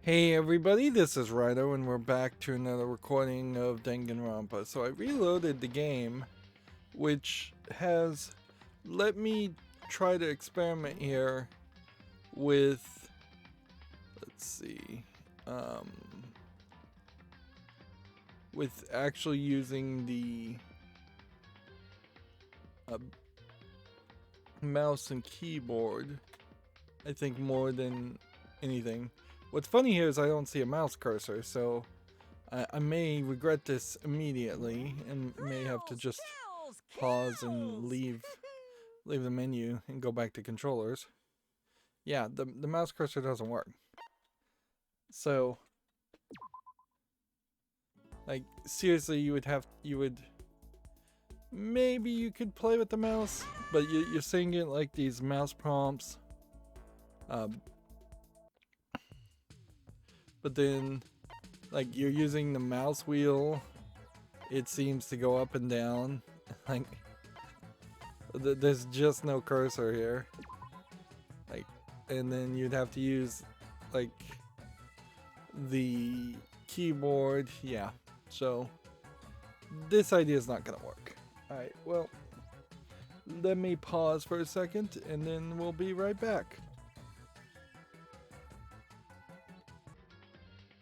Hey everybody, this is Rydo and we're back to another recording of Danganronpa. So I reloaded the game, which has let me try to experiment here with, let's see, with actually using the mouse and keyboard, I think more than anything. What's funny here is I don't see a mouse cursor, so I may regret this immediately and may have to just pause and leave the menu and go back to controllers. Yeah, the mouse cursor doesn't work. So, like, seriously, maybe you could play with the mouse, but you're seeing it like these mouse prompts. But then, like, you're using the mouse wheel, it seems to go up and down. Like, there's just no cursor here. Like, and then you'd have to use, like, the keyboard. Yeah, so this idea is not gonna work. Alright, well, let me pause for a second and then we'll be right back.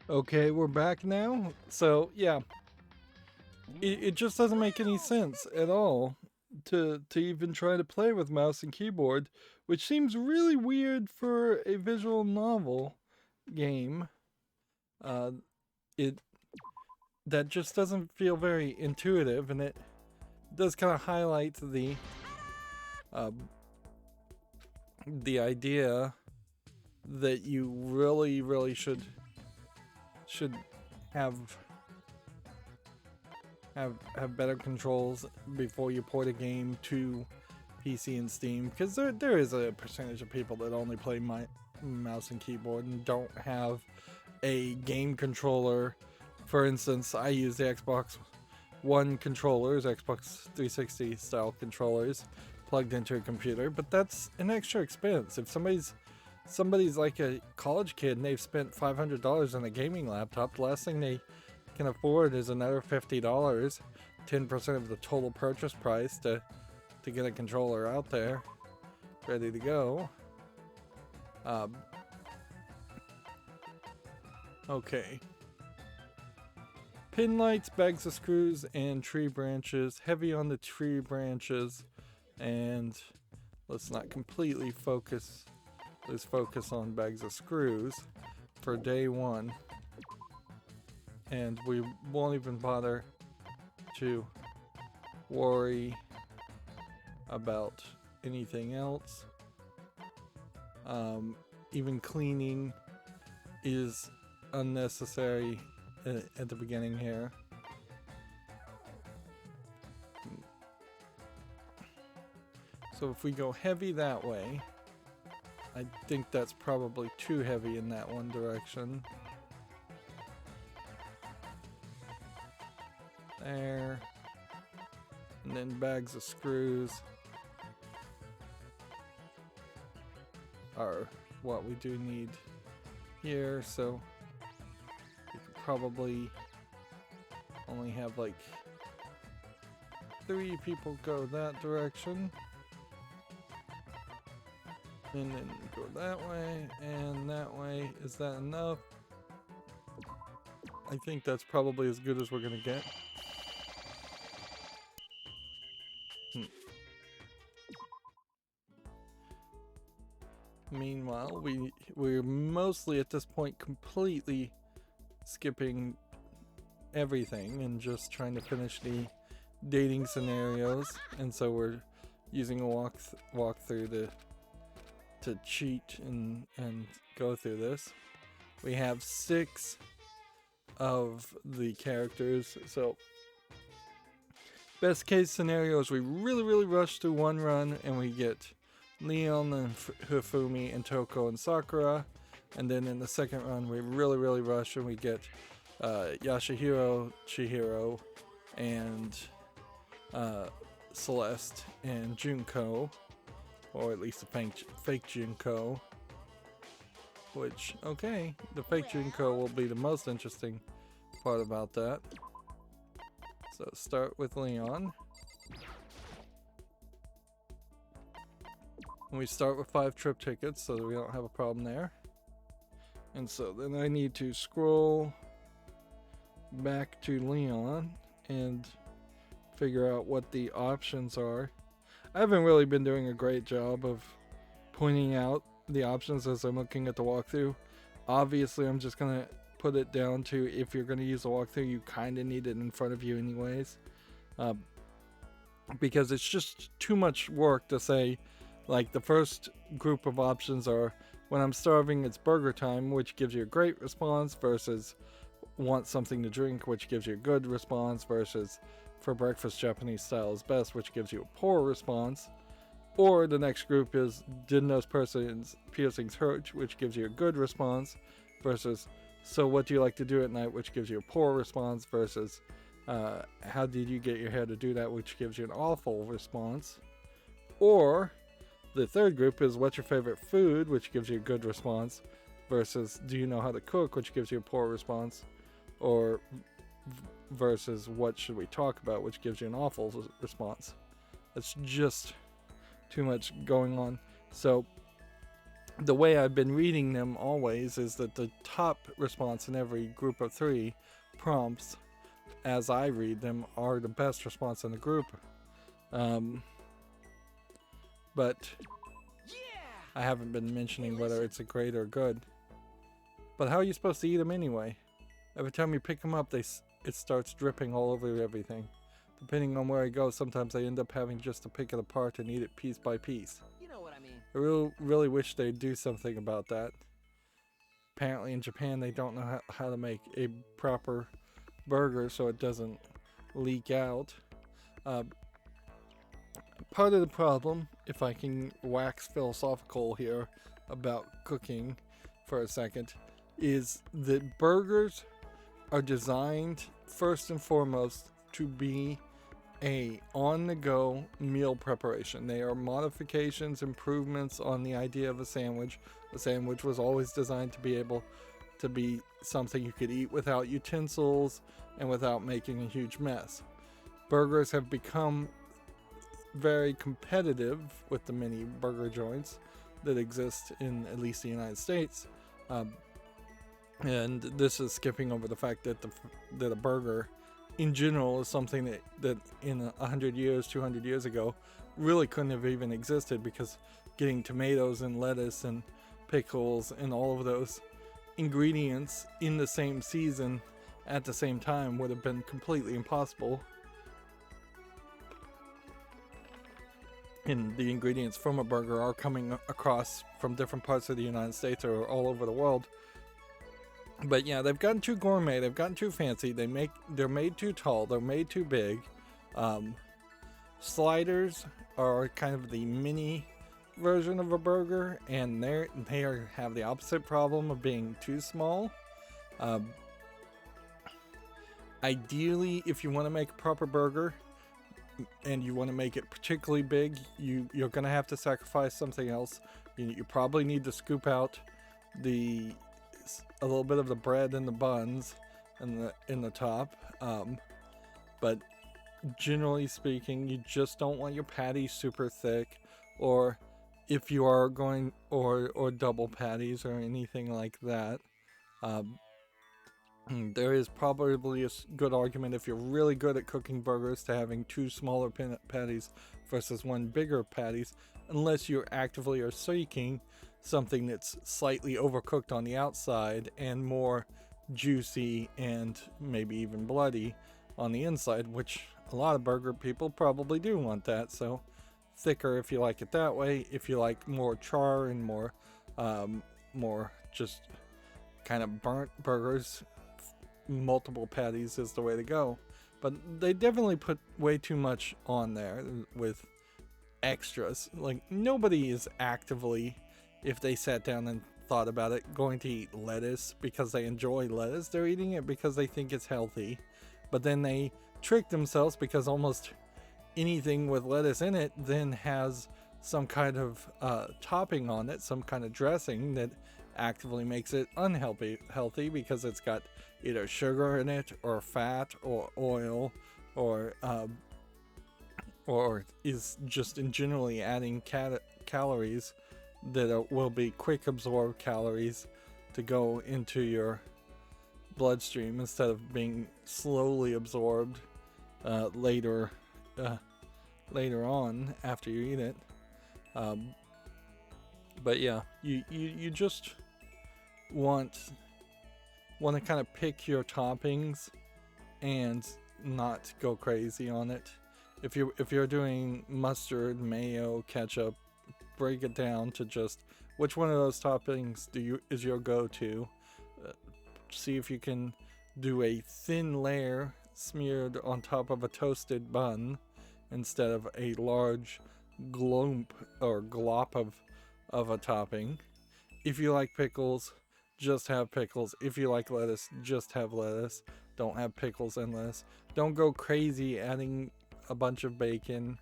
Okay, we're back now. So, yeah. It just doesn't make any sense at all to even try to play with mouse and keyboard, which seems really weird for a visual novel game. That just doesn't feel very intuitive, and it does kind of highlight the idea that you really should have better controls before you port a game to PC and Steam, because there is a percentage of people that only play mouse and keyboard and don't have a game controller. For instance, I use the Xbox One controllers, Xbox 360 style controllers, plugged into a computer, but that's an extra expense. If somebody's like a college kid and they've spent $500 on a gaming laptop, the last thing they can afford is another $50, 10% of the total purchase price to get a controller out there ready to go. Okay. Pin lights, bags of screws, and tree branches. Heavy on the tree branches, and let's not completely focus. Let's focus on bags of screws for day one. And we won't even bother to worry about anything else. Even cleaning is unnecessary at the beginning here. So if we go heavy that way, I think that's probably too heavy in that one direction. There. And then bags of screws are what we do need here, so we could probably only have like 3 people go that direction, and then go that way and that way. Is that enough? I think that's probably as good as we're gonna get. Meanwhile, we're mostly at this point completely skipping everything and just trying to finish the dating scenarios, and so we're using a walkthrough to cheat and go through this. We have 6 of the characters, so best case scenario is we really rush through one run and we get Leon and Hifumi and Toko and Sakura, and then in the second run we really rush and we get Yashihiro, Chihiro, and Celeste and Junko, or at least a fake Junko. Which, okay, the fake Junko will be the most interesting part about that. So start with Leon. And we start with 5 trip tickets so that we don't have a problem there. And so then I need to scroll back to Leon and figure out what the options are. I haven't really been doing a great job of pointing out the options as I'm looking at the walkthrough. Obviously, I'm just going to put it down to if you're going to use a walkthrough, you kind of need it in front of you anyways. Because it's just too much work to say, like, the first group of options are, when I'm starving, it's burger time, which gives you a great response, versus want something to drink, which gives you a good response, versus for breakfast, Japanese style is best, which gives you a poor response. Or the next group is, did those piercings hurt, which gives you a good response, versus, so what do you like to do at night, which gives you a poor response, versus, how did you get your hair to do that, which gives you an awful response. Or the third group is, what's your favorite food, which gives you a good response, versus, do you know how to cook, which gives you a poor response, or versus, what should we talk about, which gives you an awful response. It's just too much going on. So the way I've been reading them always is that the top response in every group of 3 prompts, as I read them, are the best response in the group. But I haven't been mentioning whether it's a great or good. But how are you supposed to eat them anyway? Every time you pick them up, it starts dripping all over everything. Depending on where I go, sometimes I end up having just to pick it apart and eat it piece by piece. You know what I mean. I really wish they'd do something about that. Apparently in Japan they don't know how to make a proper burger so it doesn't leak out. Part of the problem, if I can wax philosophical here about cooking for a second, is that burgers are designed first and foremost to be a on-the-go meal preparation. They are modifications, improvements on the idea of a sandwich. A sandwich was always designed to be able to be something you could eat without utensils and without making a huge mess. Burgers have become very competitive with the many burger joints that exist in at least the United States. And this is skipping over the fact that that a burger in general is something that in 100 years, 200 years ago really couldn't have even existed, because getting tomatoes and lettuce and pickles and all of those ingredients in the same season at the same time would have been completely impossible. And the ingredients from a burger are coming across from different parts of the United States or all over the world. But yeah, they've gotten too gourmet, they've gotten too fancy, they're made too tall, they're made too big. Sliders are kind of the mini version of a burger, and they have the opposite problem of being too small. Ideally, if you want to make a proper burger and you want to make it particularly big, you're going to have to sacrifice something else. You probably need to scoop out a little bit of the bread and the buns in the top, but generally speaking, you just don't want your patties super thick, or if you are going or double patties or anything like that. There is probably a good argument, if you're really good at cooking burgers, to having 2 smaller patties versus 1 bigger patties, unless you actively are seeking something that's slightly overcooked on the outside and more juicy and maybe even bloody on the inside, which a lot of burger people probably do want that. So thicker if you like it that way. If you like more char and more just kind of burnt burgers, multiple patties is the way to go. But they definitely put way too much on there with extras. Like, nobody is actively, if they sat down and thought about it, going to eat lettuce because they enjoy lettuce. They're eating it because they think it's healthy. But then they trick themselves, because almost anything with lettuce in it then has some kind of topping on it, some kind of dressing that actively makes it healthy because it's got either sugar in it or fat or oil or is just in generally adding calories that will be quick absorbed calories to go into your bloodstream instead of being slowly absorbed later on after you eat it. But yeah, you just want to kind of pick your toppings and not go crazy on it. If you're doing mustard, mayo, ketchup, break it down to just which one of those toppings is your go-to. See if you can do a thin layer smeared on top of a toasted bun instead of a large glomp or glop of a topping. If you like pickles, just have pickles. If you like lettuce, just have lettuce. Don't have pickles and lettuce. Don't go crazy adding a bunch of bacon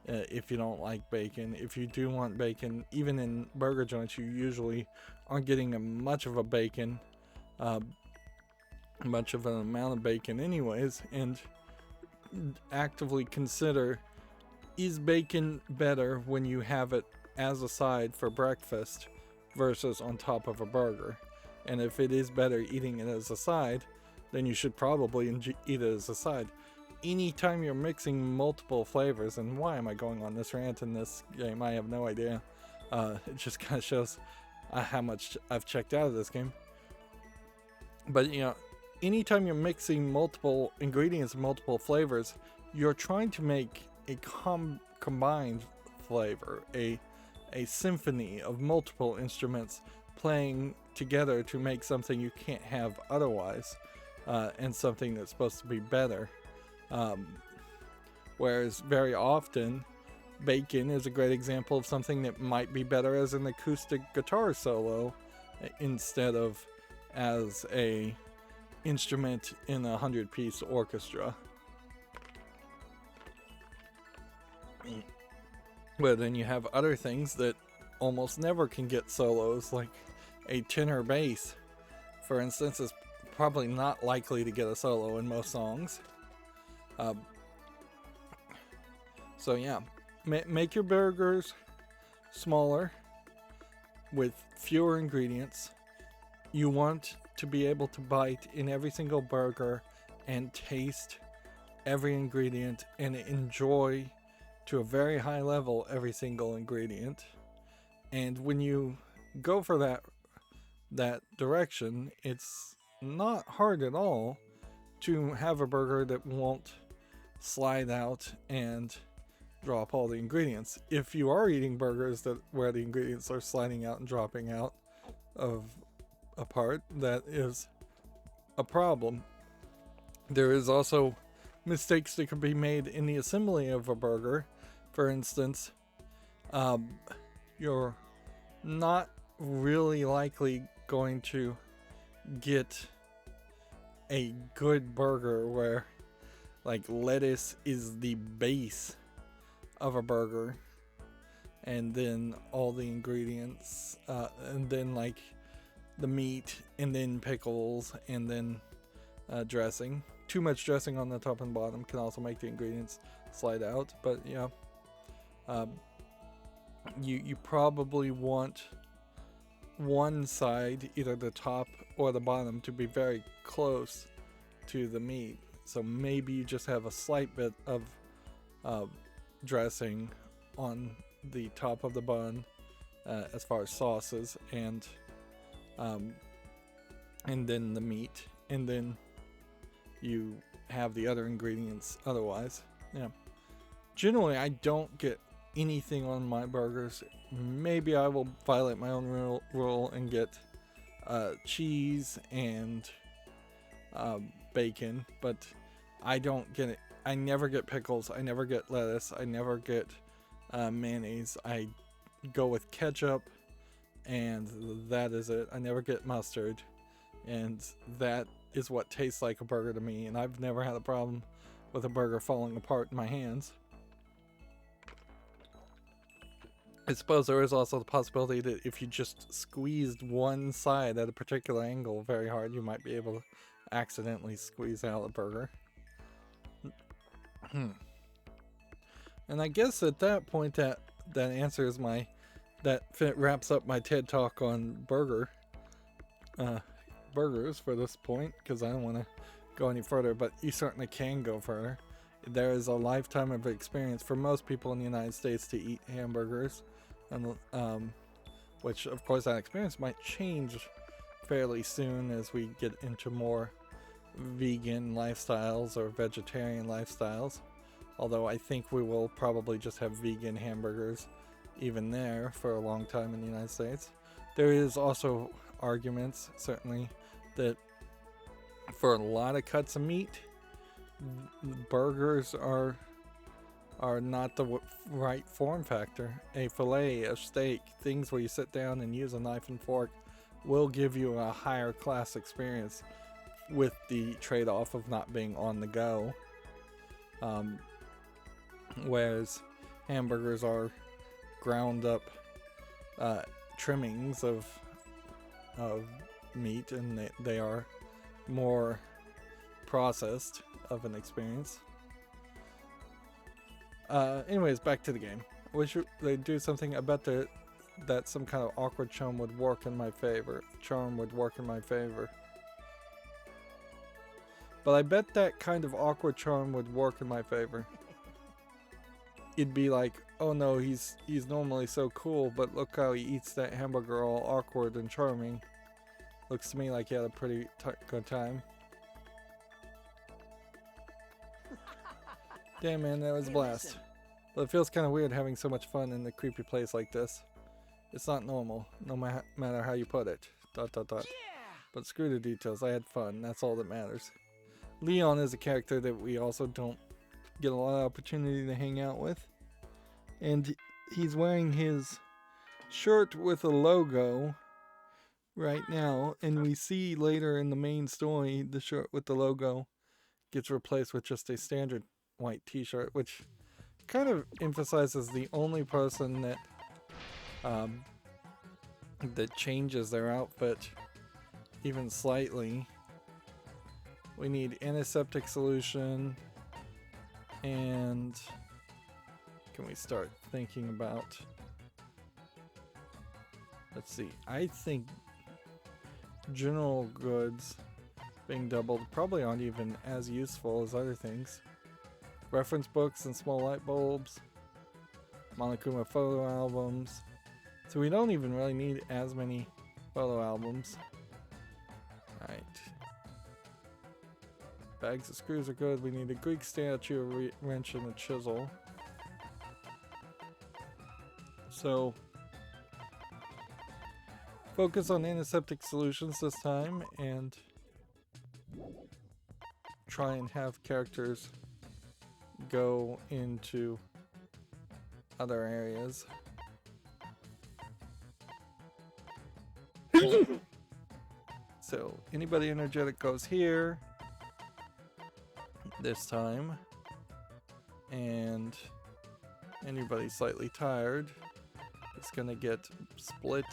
if you don't like bacon. If you do want bacon, even in burger joints, you usually aren't getting much of an amount of bacon anyways. And actively consider, is bacon better when you have it as a side for breakfast versus on top of a burger? And if it is better eating it as a side, then you should probably eat it as a side. Anytime you're mixing multiple flavors, and why am I going on this rant in this game? I have no idea. It just kind of shows how much I've checked out of this game. But anytime you're mixing multiple ingredients, multiple flavors, you're trying to make a combined flavor, a symphony of multiple instruments playing together to make something you can't have otherwise, and something that's supposed to be better. Whereas very often, bacon is a great example of something that might be better as an acoustic guitar solo instead of as a instrument in a 100-piece orchestra. But then you have other things that almost never can get solos, like a tenor bass, for instance, is probably not likely to get a solo in most songs. So yeah, make your burgers smaller with fewer ingredients. You want to be able to bite in every single burger and taste every ingredient and enjoy to a very high level every single ingredient. And when you go for that direction, it's not hard at all to have a burger that won't slide out and drop all the ingredients. If you are eating burgers where the ingredients are sliding out and dropping out of a part, that is a problem. There is also mistakes that can be made in the assembly of a burger. For instance, you're not really likely going to get a good burger where like lettuce is the base of a burger and then all the ingredients and then like the meat and then pickles and then dressing. Too much dressing on the top and bottom can also make the ingredients slide out, but yeah, you probably want one side, either the top or the bottom, to be very close to the meat. So maybe you just have a slight bit of dressing on the top of the bun as far as sauces, and then the meat, and then you have the other ingredients otherwise. Yeah. Generally, I don't get anything on my burgers. Maybe I will violate my own rule and get cheese and bacon, but I don't get it. I never get pickles. I never get lettuce. I never get mayonnaise. I go with ketchup, and that is it. I never get mustard, and that is what tastes like a burger to me, and I've never had a problem with a burger falling apart in my hands. I suppose there is also the possibility that if you just squeezed one side at a particular angle very hard, you might be able to accidentally squeeze out a burger. And I guess at that point that answers wraps up my TED talk on burgers for this point, because I don't want to go any further, but you certainly can go further. There is a lifetime of experience for most people in the United States to eat hamburgers, and which of course that experience might change fairly soon as we get into more vegan lifestyles or vegetarian lifestyles, although I think we will probably just have vegan hamburgers even there for a long time in the United States. There is also arguments, certainly, that for a lot of cuts of meat, burgers are not the right form factor. A fillet, a steak, things where you sit down and use a knife and fork will give you a higher class experience with the trade-off of not being on the go. Whereas hamburgers are ground up trimmings of meat, and they are more processed of an experience. Anyways, back to the game. I wish they'd do something about that some kind of awkward charm would work in my favor. But I bet that kind of awkward charm would work in my favor. It'd be like, oh no, he's normally so cool, but look how he eats that hamburger all awkward and charming. Looks to me like he had a pretty good time. Damn man, that was a blast. But it feels kind of weird having so much fun in a creepy place like this. It's not normal, no matter how you put it. ... But screw the details, I had fun, that's all that matters. Leon is a character that we also don't get a lot of opportunity to hang out with. And he's wearing his shirt with a logo right now, and we see later in the main story the shirt with the logo gets replaced with just a standard white t-shirt, which kind of emphasizes the only person that that changes their outfit even slightly. We need antiseptic solution, and can we start thinking about, let's see, I think general goods being doubled probably aren't even as useful as other things. Reference books and small light bulbs, Monokuma photo albums. So we don't even really need as many photo albums. Alright. Bags of screws are good. We need a Greek statue, a wrench, and a chisel. So focus on antiseptic solutions this time, and try and have characters go into other areas. So anybody energetic goes here this time, and anybody slightly tired is gonna get split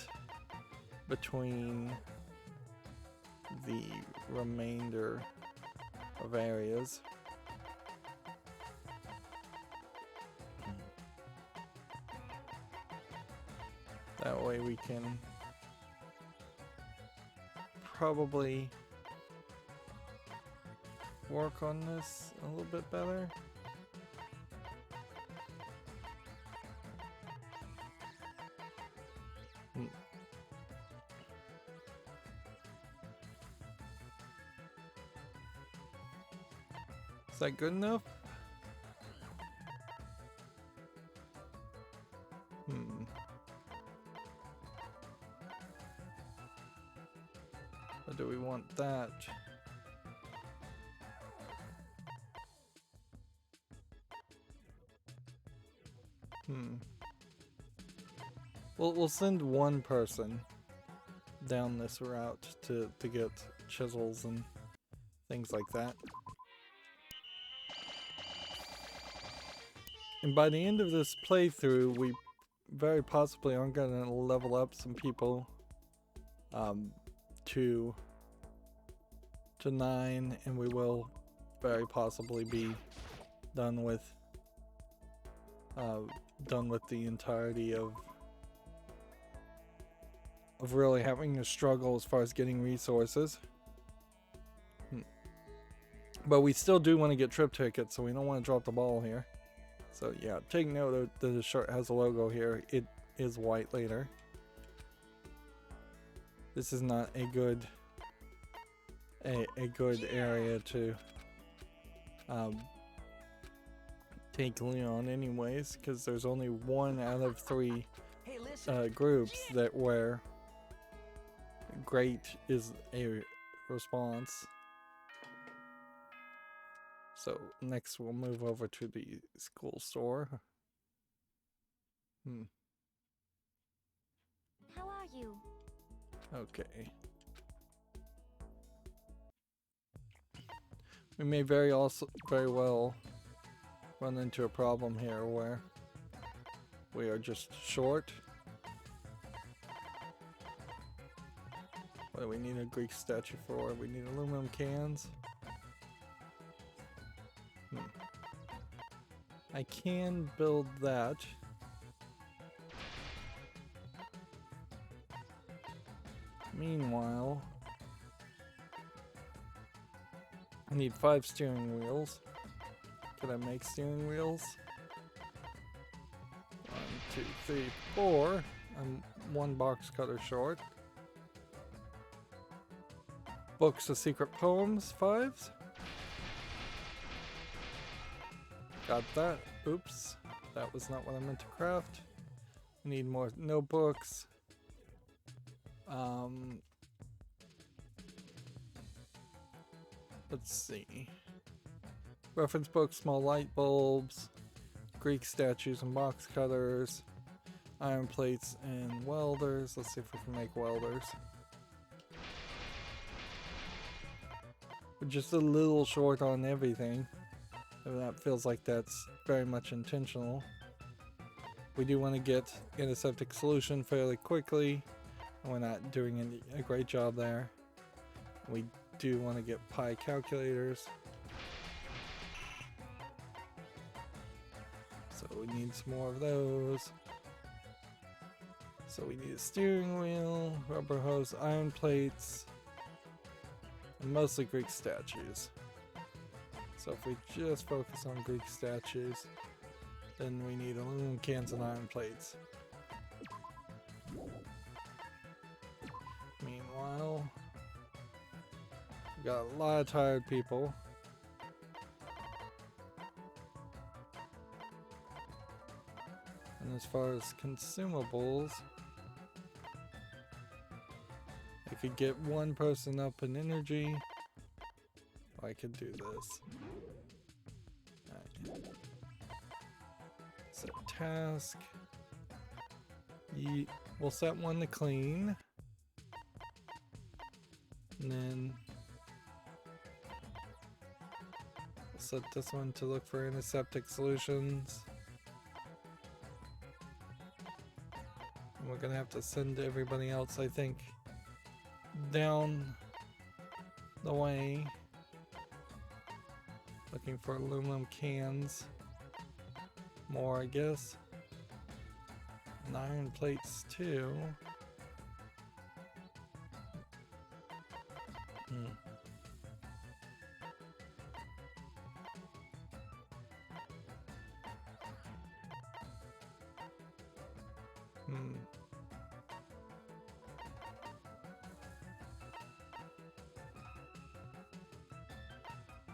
between the remainder of areas. That way we can probably work on this a little bit better. Is that good enough? Or do we want that? We'll send one person down this route to get chisels and things like that. And by the end of this playthrough, we very possibly are going to level up some people to 9, and we will very possibly be done with the entirety of really having to struggle as far as getting resources. But we still do want to get trip tickets, so we don't want to drop the ball here. So yeah, take note that the shirt has a logo here. It is white later. This is not a good area to take Leon anyways, because there's only 1 out of 3 groups that where great is a response. So next we'll move over to the school store. How are you? Okay. We may very well run into a problem here where we are just short. What do we need a Greek statue for? We need aluminum cans. I can build that. Meanwhile, I need 5 steering wheels. Can I make steering wheels? 1, 2, 3, 4. I'm 1 box cutter short. Books of secret poems, 5s. Got that. Oops. That was not what I meant to craft. I need more notebooks. Let's see. Reference books, small light bulbs, Greek statues and box cutters, iron plates and welders. Let's see if we can make welders. We're just a little short on everything. And that feels like that's very much intentional. We do want to get antiseptic solution fairly quickly. We're not doing a great job there. We do want to get pi calculators. So we need some more of those. So we need a steering wheel, rubber hose, iron plates, and mostly Greek statues. So if we just focus on Greek statues, then we need aluminum cans and iron plates. Meanwhile, we got a lot of tired people. And as far as consumables, I could get 1 person up in energy. I could do this. Right. Set task. We'll set 1 to clean. And then we'll set this one to look for antiseptic solutions. And we're gonna have to send everybody else, I think, down the way. Looking for aluminum cans. More, I guess. And iron plates too.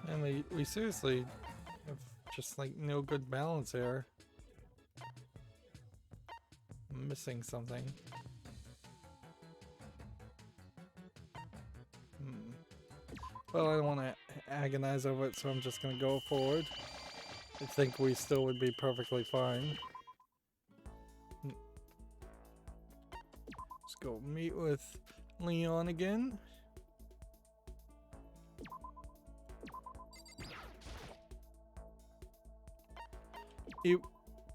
And we seriously have just like no good balance here. I'm missing something. Well, I don't want to agonize over it, so I'm just going to go forward. I think we still would be perfectly fine. Let's go meet with Leon again. It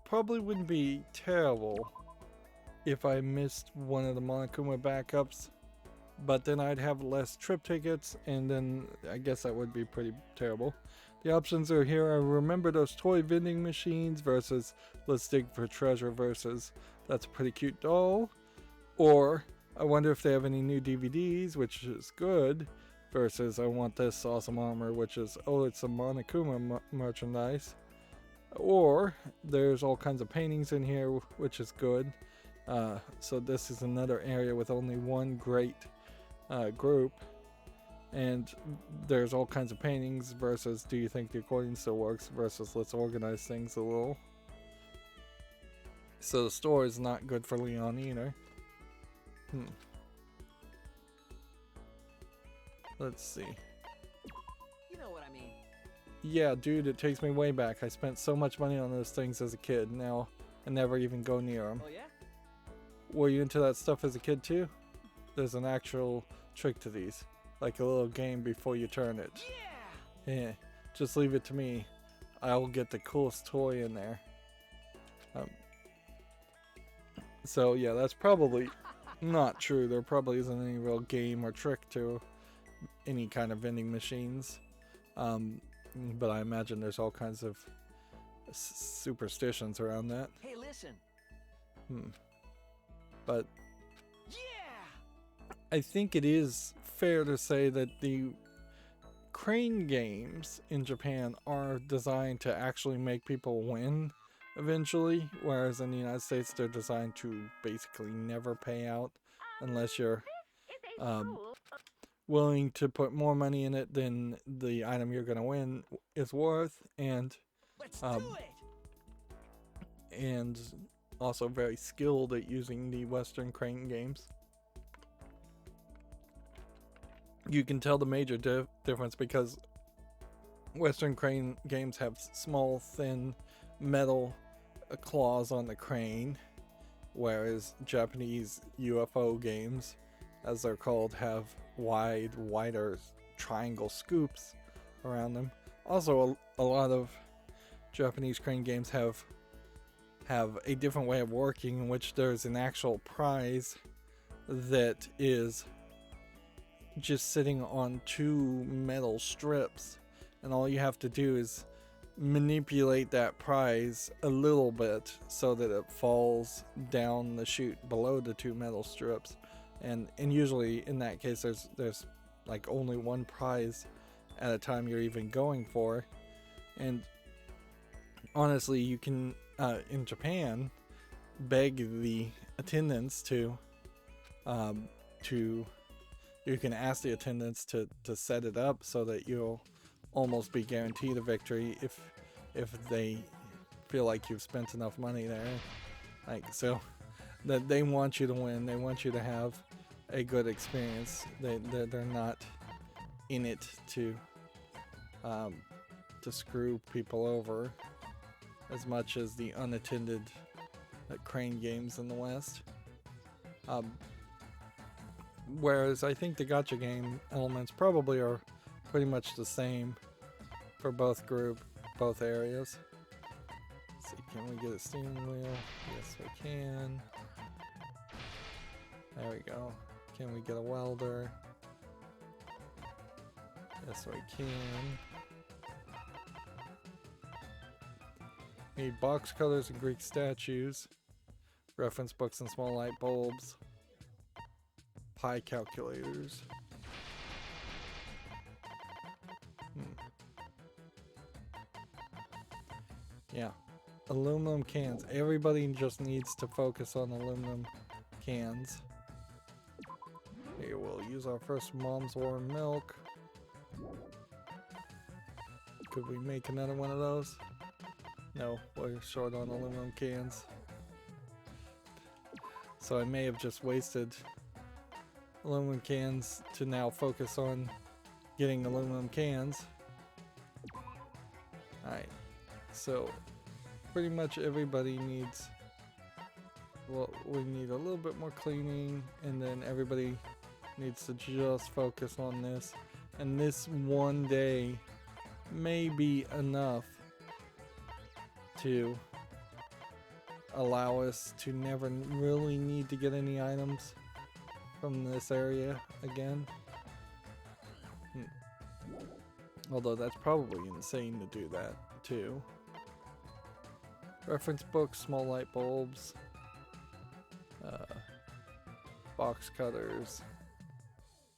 probably wouldn't be terrible if I missed one of the Monokuma backups, but then I'd have less trip tickets, and then I guess that would be pretty terrible. The options are here. I remember those toy vending machines versus let's dig for treasure versus that's a pretty cute doll. Or I wonder if they have any new DVDs, which is good, versus I want this awesome armor, which is, oh, it's a Monokuma merchandise. Or there's all kinds of paintings in here, which is good. So this is another area with only one great group. And there's all kinds of paintings versus do you think the accordion still works versus let's organize things a little. So the store is not good for Leon either. Let's see. You know what I mean. Yeah, dude, it takes me way back. I spent so much money on those things as a kid. Now I never even go near them. Oh yeah? Were you into that stuff as a kid too? There's an actual trick to these. Like a little game before you turn it. Yeah. Just leave it to me. I'll get the coolest toy in there. So yeah, that's probably not true. There probably isn't any real game or trick to any kind of vending machines. But I imagine there's all kinds of superstitions around that. Hey, listen. But I think it is fair to say that the crane games in Japan are designed to actually make people win eventually, whereas in the United States they're designed to basically never pay out unless you're willing to put more money in it than the item you're going to win is worth, and also very skilled at using the Western crane games. You can tell the major difference because Western crane games have small, thin metal claws on the crane, whereas Japanese UFO games, as they're called, have wider triangle scoops around them. Also, a lot of Japanese crane games have a different way of working in which there's an actual prize that is just sitting on two metal strips, and all you have to do is manipulate that prize a little bit so that it falls down the chute below the two metal strips, and usually in that case there's like only one prize at a time you're even going for. And honestly, you can in Japan beg the attendants to you can ask the attendants to set it up so that you'll almost be guaranteed a victory if they feel like you've spent enough money there. Like, so that they want you to win, they want you to have a good experience. They're not in it to screw people over as much as the unattended crane games in the West. Whereas I think the gacha game elements probably are pretty much the same for both areas. Let's see, can we get a steering wheel? Yes, we can. There we go. Can we get a welder? Yes, we can. Need box cutters and Greek statues, reference books and small light bulbs, pie calculators. Yeah, aluminum cans. Everybody just needs to focus on aluminum cans. Here, we'll use our first mom's warm milk. Could we make another one of those? No, we're short on aluminum cans. So I may have just wasted aluminum cans to now focus on getting aluminum cans. Alright, so pretty much everybody needs, well, we need a little bit more cleaning, and then everybody needs to just focus on this. And this one day may be enough to allow us to never really need to get any items from this area again. Although that's probably insane to do that too. Reference books, small light bulbs, box cutters,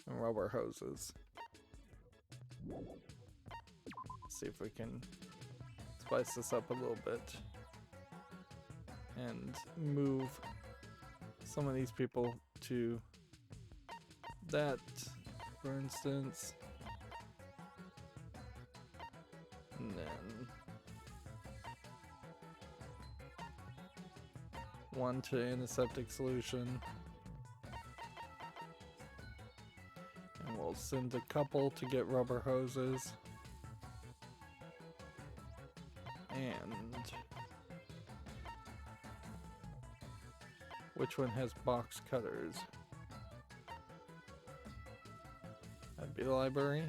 and rubber hoses. Let's see if we can spice this up a little bit and move some of these people to that, for instance. And then one to antiseptic solution. And we'll send a couple to get rubber hoses. And which one has box cutters? That'd be the library.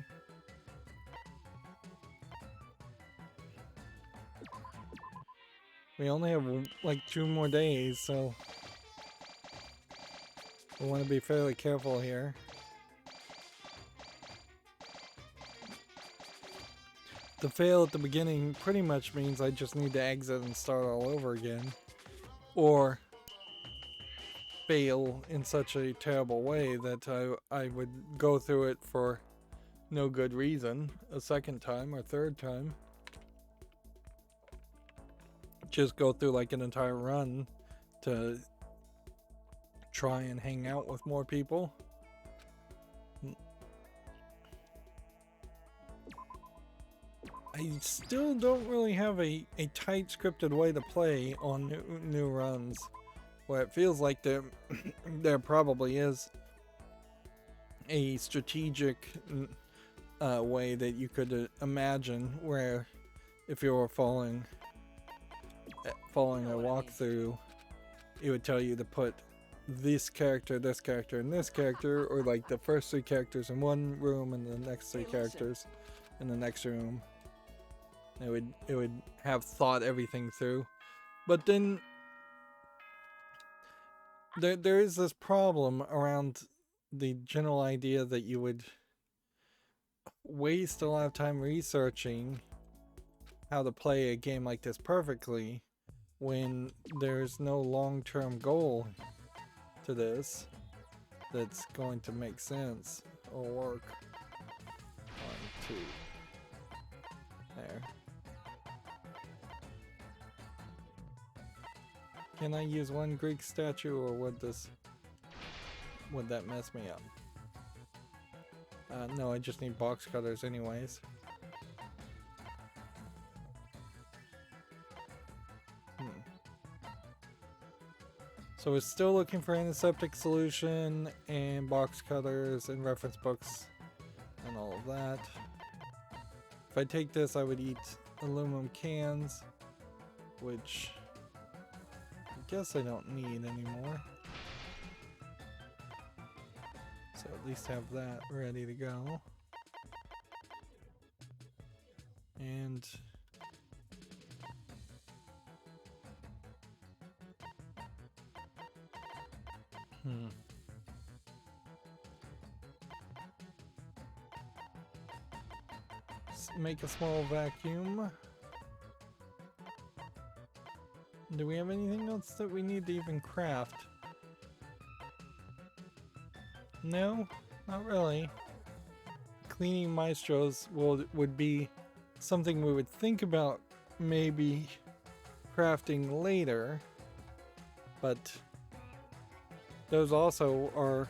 We only have like 2 more days, so we want to be fairly careful here. The fail at the beginning pretty much means I just need to exit and start all over again. Or fail in such a terrible way that I would go through it for no good reason a second time or third time. Just go through like an entire run to try and hang out with more people. I still don't really have a tight scripted way to play on new runs, where it feels like there probably is a strategic way that you could imagine, where if you were following a walkthrough, it would tell you to put this character, and this character, or like the first 3 characters in one room and the next 3 characters in the next room. It would have thought everything through. But then there is this problem around the general idea that you would waste a lot of time researching how to play a game like this perfectly when there's no long-term goal to this that's going to make sense or work. 1, 2. There. Can I use 1 Greek statue, or would that mess me up? No, I just need box cutters anyways. So we're still looking for antiseptic solution and box cutters and reference books and all of that. If I take this, I would eat aluminum cans, which I guess I don't need anymore. So at least have that ready to go. And make a small vacuum. Do we have anything else that we need to even craft? No, not really. Cleaning maestros would be something we would think about maybe crafting later, but those also are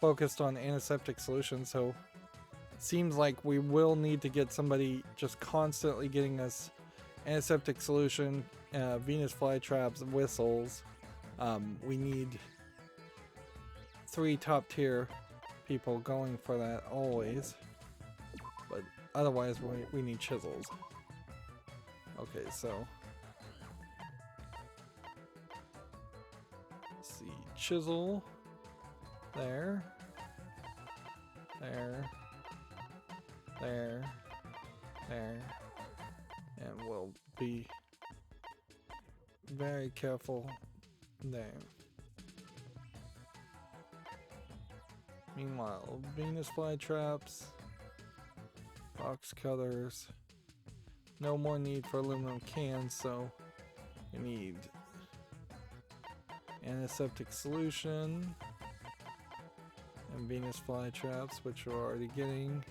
focused on antiseptic solutions, so it seems like we will need to get somebody just constantly getting us antiseptic solution, Venus flytraps, whistles. We need 3 top tier people going for that always, but otherwise we need chisels. Okay, so let's see, chisel there, and we'll be very careful there. Meanwhile, Venus flytraps, box cutters. No more need for aluminum cans, so we need antiseptic solution and Venus flytraps, which we're already getting,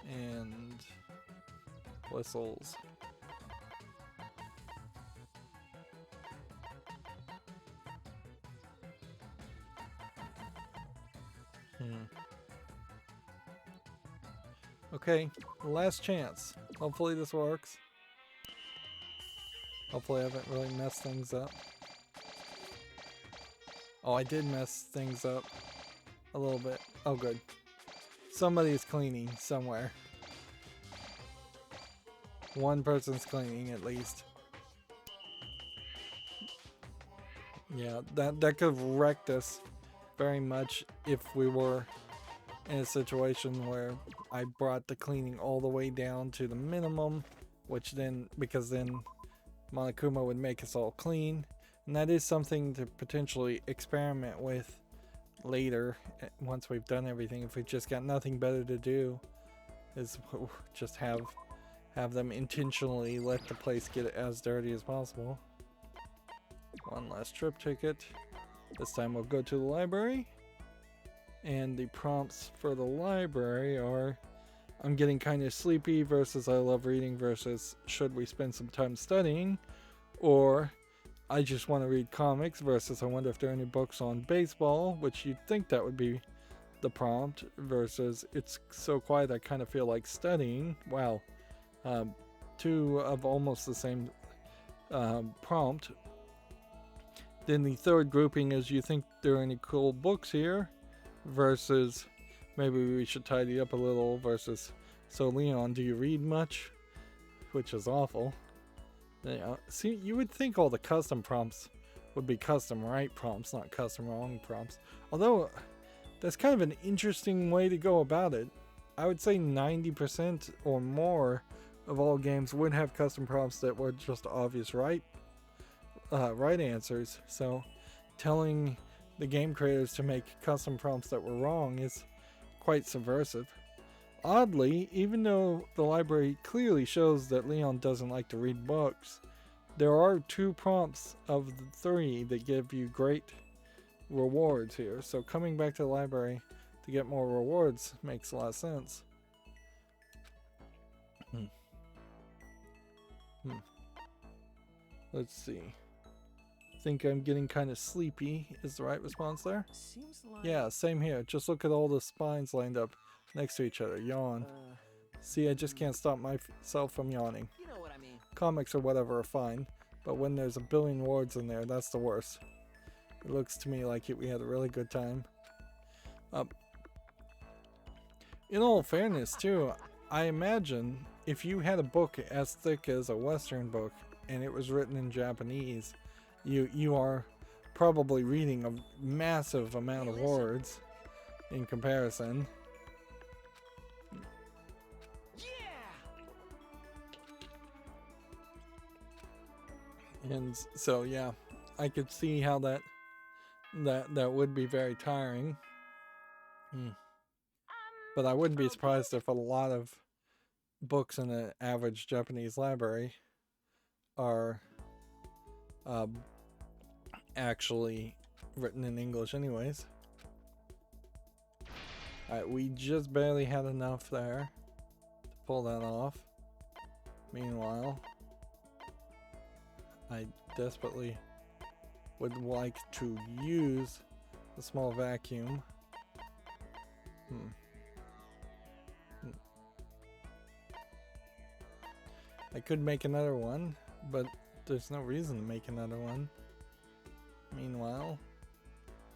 and whistles. Okay, last chance. Hopefully this works. Hopefully I haven't really messed things up. Oh, I did mess things up a little bit. Oh, good. Somebody's cleaning somewhere. One person's cleaning at least. Yeah, that could have wrecked us very much if we were in a situation where I brought the cleaning all the way down to the minimum, which then, because then Monokuma would make us all clean. And that is something to potentially experiment with later once we've done everything. If we've just got nothing better to do, is just have them intentionally let the place get as dirty as possible. One last trip ticket. This time we'll go to the library. And the prompts for the library are I'm getting kind of sleepy versus I love reading versus should we spend some time studying, or I just want to read comics versus I wonder if there are any books on baseball, which you'd think that would be the prompt, versus it's so quiet I kind of feel like studying. Wow. Two of almost the same prompt. Then the third grouping is you think there are any cool books here, versus maybe we should tidy up a little, versus so Leon, do you read much? Which is awful. Yeah, see, you would think all the custom prompts would be custom right prompts, not custom wrong prompts. Although that's kind of an interesting way to go about it. I would say 90% or more of all games would have custom prompts that were just obvious right answers. So telling the game creators to make custom prompts that were wrong is quite subversive. Oddly, even though the library clearly shows that Leon doesn't like to read books, there are 2 prompts of the 3 that give you great rewards here. So coming back to the library to get more rewards makes a lot of sense. Let's see. Think I'm getting kind of sleepy is the right response there. Seems like... Yeah, same here. Just look at all the spines lined up next to each other. Yawn. See, I just can't stop myself from yawning. You know what I mean. Comics or whatever are fine, but when there's a billion words in there, that's the worst. It looks to me like we had a really good time. In all fairness, too, I imagine if you had a book as thick as a Western book and it was written in Japanese, you are probably reading a massive amount of words in comparison. And so yeah, I could see how that would be very tiring. But I wouldn't be surprised if a lot of books in the average Japanese library are actually written in English anyways. Alright, we just barely had enough there to pull that off. Meanwhile, I desperately would like to use the small vacuum. I could make another one, but there's no reason to make another one. Meanwhile,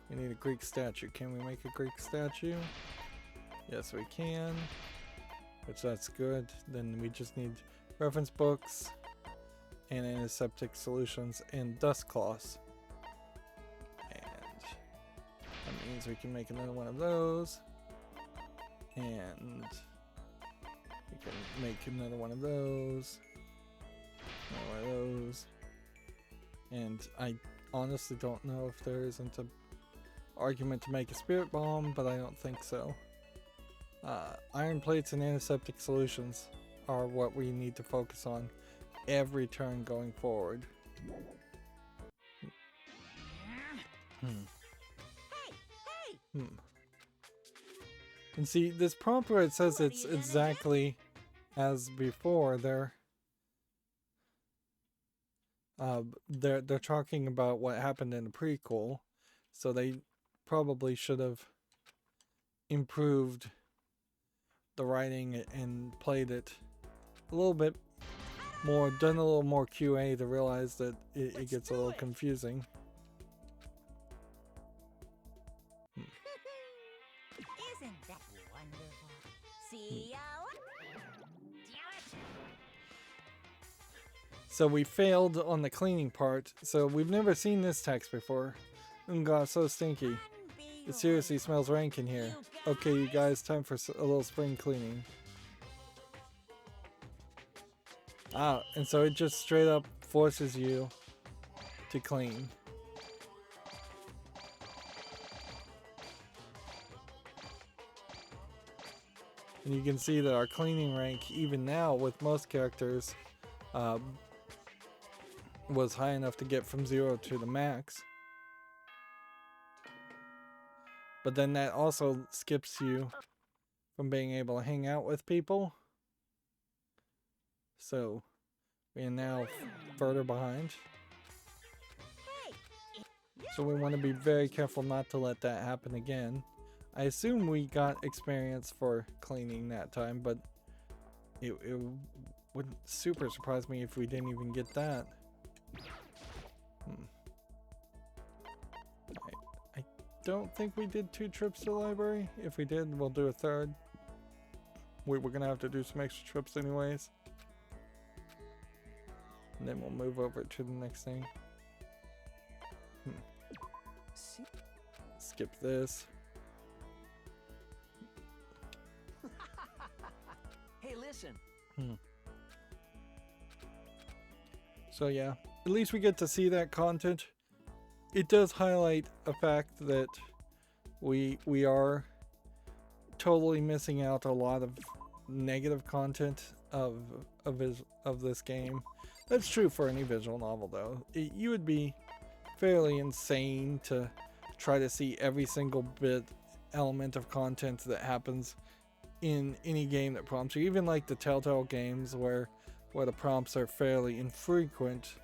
we need a Greek statue. Can we make a Greek statue? Yes, we can. Which that's good. Then we just need reference books and antiseptic solutions and dust cloths. And that means we can make another one of those. And we can make another one of those. One of those. And I honestly don't know if there isn't an argument to make a spirit bomb, but I don't think so. Iron plates and antiseptic solutions are what we need to focus on every turn going forward. And see, this prompt where it says it's exactly as before, they're talking about what happened in the prequel, so they probably should have improved the writing and played it a little bit more, done a little more QA to realize that it gets a little confusing. Isn't that wonderful? See ya. So we failed on the cleaning part, so we've never seen this text before. Unga, so stinky. It seriously smells rank in here. Okay, you guys, time for a little spring cleaning. Ah, and so it just straight up forces you to clean. And you can see that our cleaning rank, even now with most characters, was high enough to get from 0 to the max. But then that also skips you from being able to hang out with people. So we are now further behind. So we want to be very careful not to let that happen again. I assume we got experience for cleaning that time, but it wouldn't super surprise me if we didn't even get that. I don't think we did 2 trips to the library. If we did, we'll do a 3rd. We're gonna have to do some extra trips anyways. And then we'll move over to the next thing. Skip this. Hey, listen. So yeah, at least we get to see that content. It does highlight a fact that we are totally missing out a lot of negative content of this game. That's true for any visual novel, though. You would be fairly insane to try to see every single element of content that happens in any game that prompts you. Even like the Telltale games where the prompts are fairly infrequent,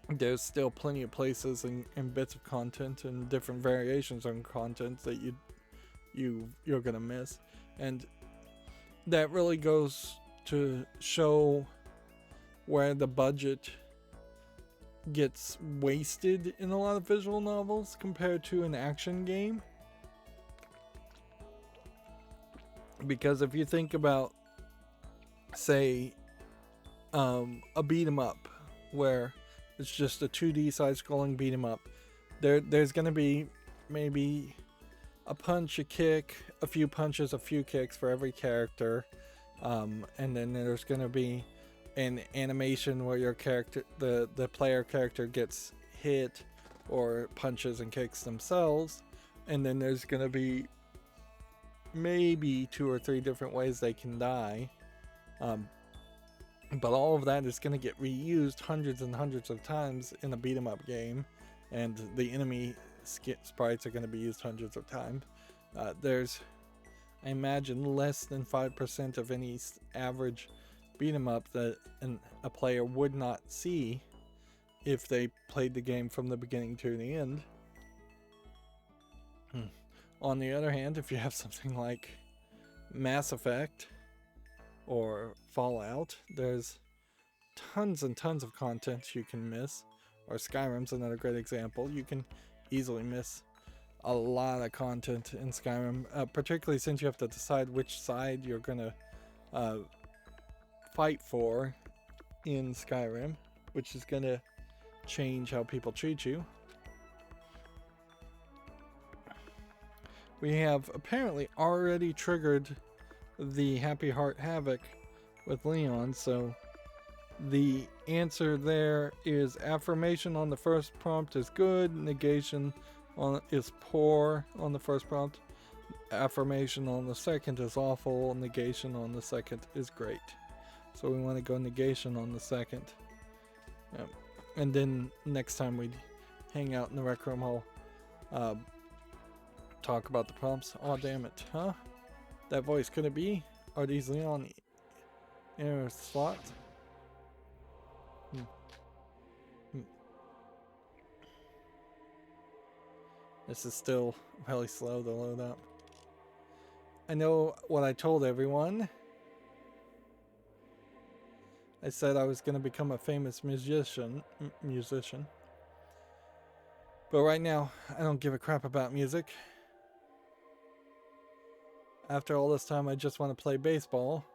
there's still plenty of places and bits of content and different variations on content that you're gonna miss. And that really goes to show where the budget gets wasted in a lot of visual novels compared to an action game. Because if you think about, say, a beat 'em up where it's just a 2D side-scrolling beat 'em up, there's gonna be maybe a punch, a kick, a few punches, a few kicks for every character, and then there's gonna be an animation where your character, the player character, gets hit or punches and kicks themselves, and then there's gonna be maybe 2 or 3 different ways they can die. But all of that is going to get reused hundreds and hundreds of times in a beat 'em up game, and the enemy sprites are going to be used hundreds of times. There's, I imagine, less than 5% of any average beat 'em up that a player would not see if they played the game from the beginning to the end. On the other hand, if you have something like Mass Effect or Fallout, there's tons and tons of content you can miss. Or Skyrim's another great example. You can easily miss a lot of content in Skyrim, particularly since you have to decide which side you're gonna fight for in Skyrim, which is gonna change how people treat you. We have apparently already triggered the Happy Heart Havoc with Leon, so The answer there is affirmation on the first prompt is good, negation is poor on the first prompt, affirmation on the second is awful, negation on the second is great. So we want to go negation on the second. Yep. And then next time we hang out in the rec room, I'll talk about the prompts. Oh damn it, huh? That voice, could it be? Are these Leon inner slots? This is still really slow to load up. I know what I told everyone. I said I was going to become a famous musician. But right now, I don't give a crap about music. After all this time, I just want to play baseball.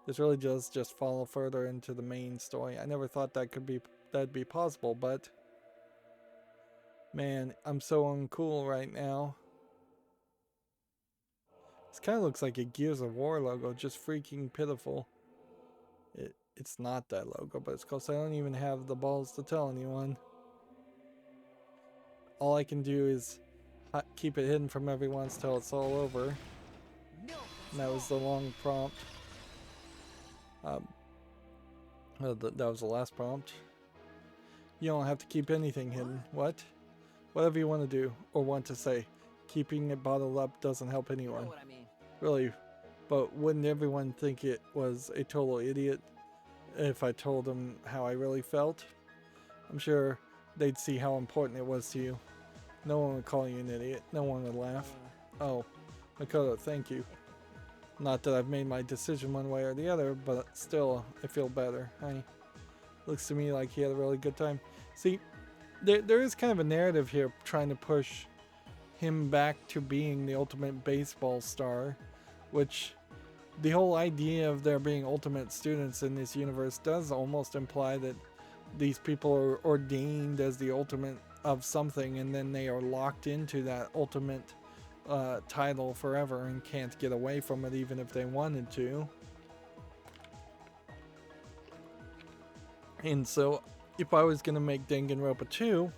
This really does just follow further into the main story. I never thought that'd be possible, but man, I'm so uncool right now. This kind of looks like a Gears of War logo, just freaking pitiful. It's not that logo, but it's because I don't even have the balls to tell anyone. All I can do is keep it hidden from everyone till it's all over. And that was the long prompt. That was the last prompt. You don't have to keep anything hidden. What? Whatever you want to do or want to say. Keeping it bottled up doesn't help anyone. You know what I mean. Really. But wouldn't everyone think it was a total idiot if I told them how I really felt? I'm sure they'd see how important it was to you. No one would call you an idiot. No one would laugh. Oh, Makoto, thank you. Not that I've made my decision one way or the other, but still, I feel better. Looks to me like he had a really good time. See, there is kind of a narrative here trying to push him back to being the ultimate baseball star, which the whole idea of there being ultimate students in this universe does almost imply that these people are ordained as the ultimate of something, and then they are locked into that ultimate title forever and can't get away from it even if they wanted to. And so if I was going to make Danganronpa 2,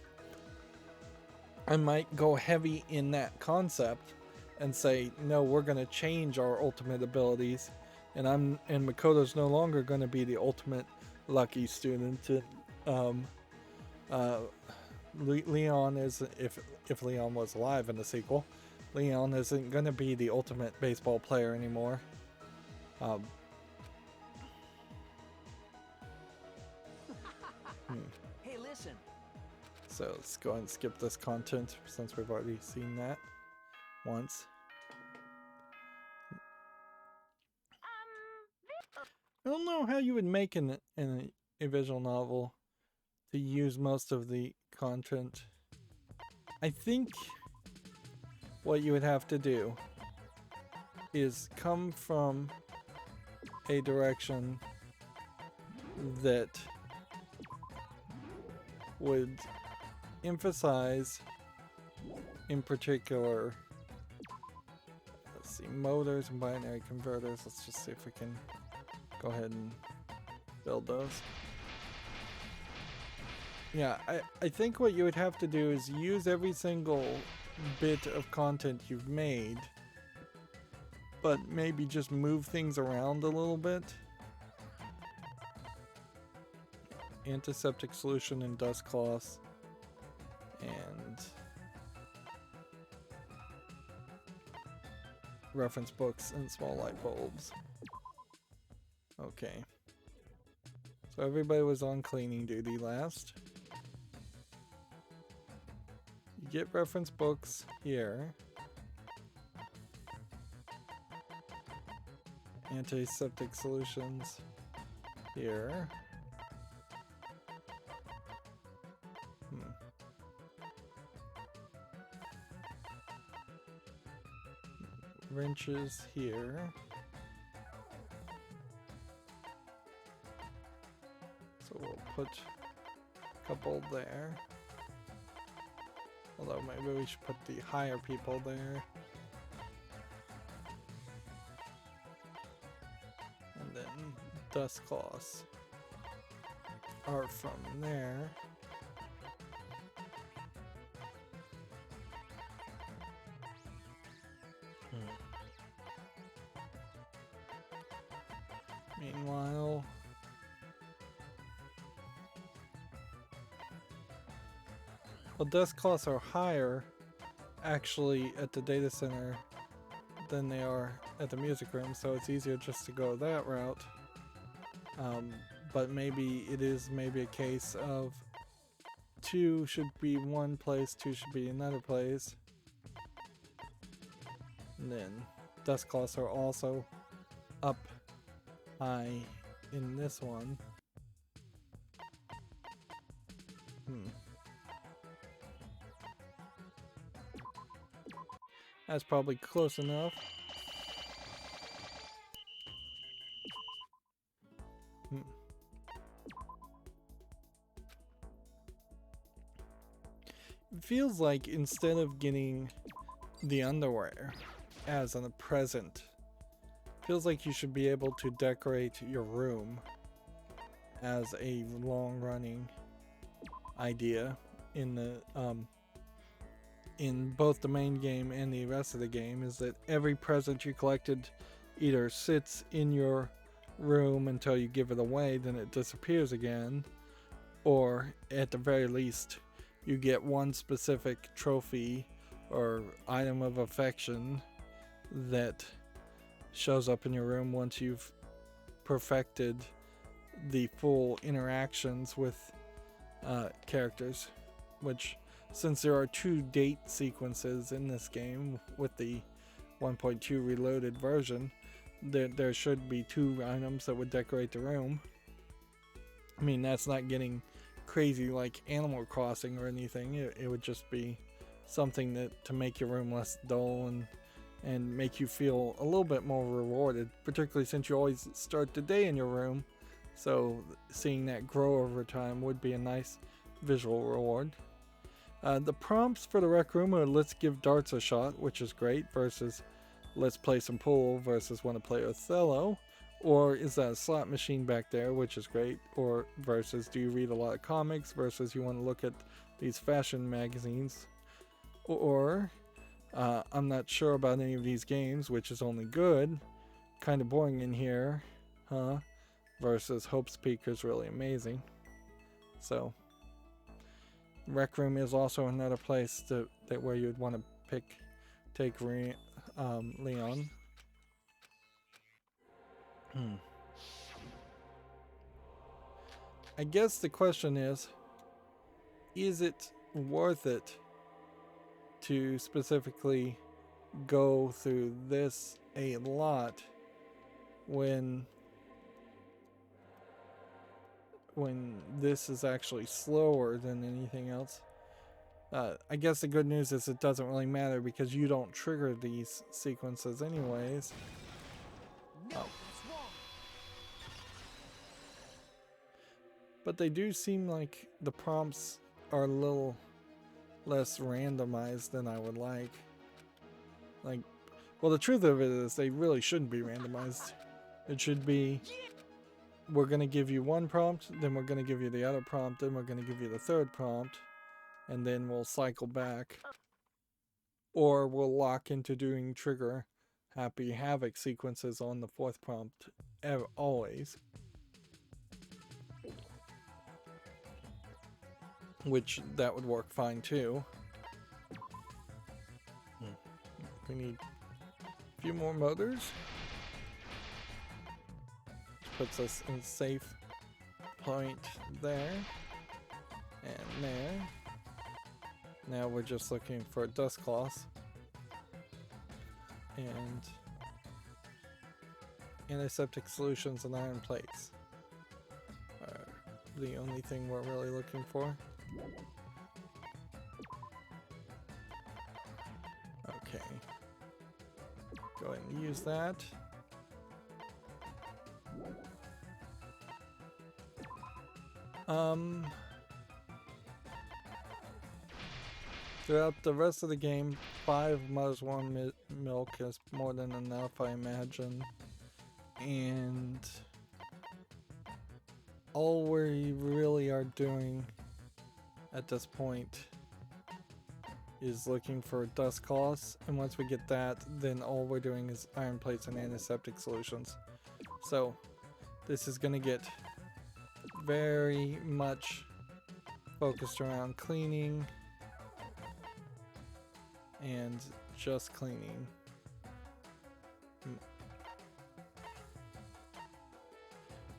I might go heavy in that concept and say, no, we're going to change our ultimate abilities, and Makoto's no longer going to be the ultimate lucky student. Leon is, if Leon was alive in the sequel, Leon isn't going to be the ultimate baseball player anymore. Hey, listen. So let's go ahead and skip this content since we've already seen that once. I don't know how you would make a visual novel to use most of the content. I think what you would have to do is come from a direction that would emphasize, in particular, let's see, motors and binary converters. Let's just see if we can go ahead and build those. Yeah, I think what you would have to do is use every single bit of content you've made, but maybe just move things around a little bit. Antiseptic solution and dust cloths, and reference books and small light bulbs. Okay. So everybody was on cleaning duty last. You get reference books here. Antiseptic solutions here. Wrenches here. So we'll put a couple there. Although maybe we should put the higher people there. And then dust cloths. are from there. Meanwhile, well, desk costs are higher actually at the data center than they are at the music room, so it's easier just to go that route. But maybe it is maybe a case of 2 should be one place, 2 should be another place. And then desk costs are also up high in this one. That's probably close enough. It feels like instead of getting the underwear as a present, feels like you should be able to decorate your room as a long-running idea in the in both the main game and the rest of the game, is that every present you collected either sits in your room until you give it away, then it disappears again, or at the very least you get one specific trophy or item of affection that shows up in your room once you've perfected the full interactions with characters, which, since there are 2 date sequences in this game with the 1.2 reloaded version, there should be 2 items that would decorate the room. I mean, that's not getting crazy like Animal Crossing or anything. It would just be something that to make your room less dull and make you feel a little bit more rewarded, particularly since you always start the day in your room. So seeing that grow over time would be a nice visual reward. The prompts for the rec room are let's give darts a shot, which is great, versus let's play some pool, versus want to play Othello, or is that a slot machine back there, which is great, or versus do you read a lot of comics, versus you want to look at these fashion magazines, or I'm not sure about any of these games, which is only good, kind of boring in here, huh, versus Hope's Peak is really amazing. So Rec Room is also another place that where you'd want to take Leon. I guess the question is it worth it to specifically go through this a lot when this is actually slower than anything else? I guess the good news is it doesn't really matter because you don't trigger these sequences anyways. Oh. But they do seem like the prompts are a little less randomized than I would like. Well, the truth of it is they really shouldn't be randomized. It should be, we're going to give you one prompt, then we're going to give you the other prompt, then we're going to give you the third prompt, and then we'll cycle back. Or we'll lock into doing trigger happy Havoc sequences on the 4th prompt always. Which that would work fine too. We need a few more motors. Puts us in a safe point there and there. Now we're just looking for dust cloths and antiseptic solutions and iron plates are the only thing we're really looking for. Okay, go ahead and use that. Throughout the rest of the game, 5 Mother's Warm milk is more than enough, I imagine. And all we really are doing at this point is looking for dust cloths, and once we get that, then all we're doing is iron plates and antiseptic solutions. So this is going to get very much focused around cleaning and just cleaning.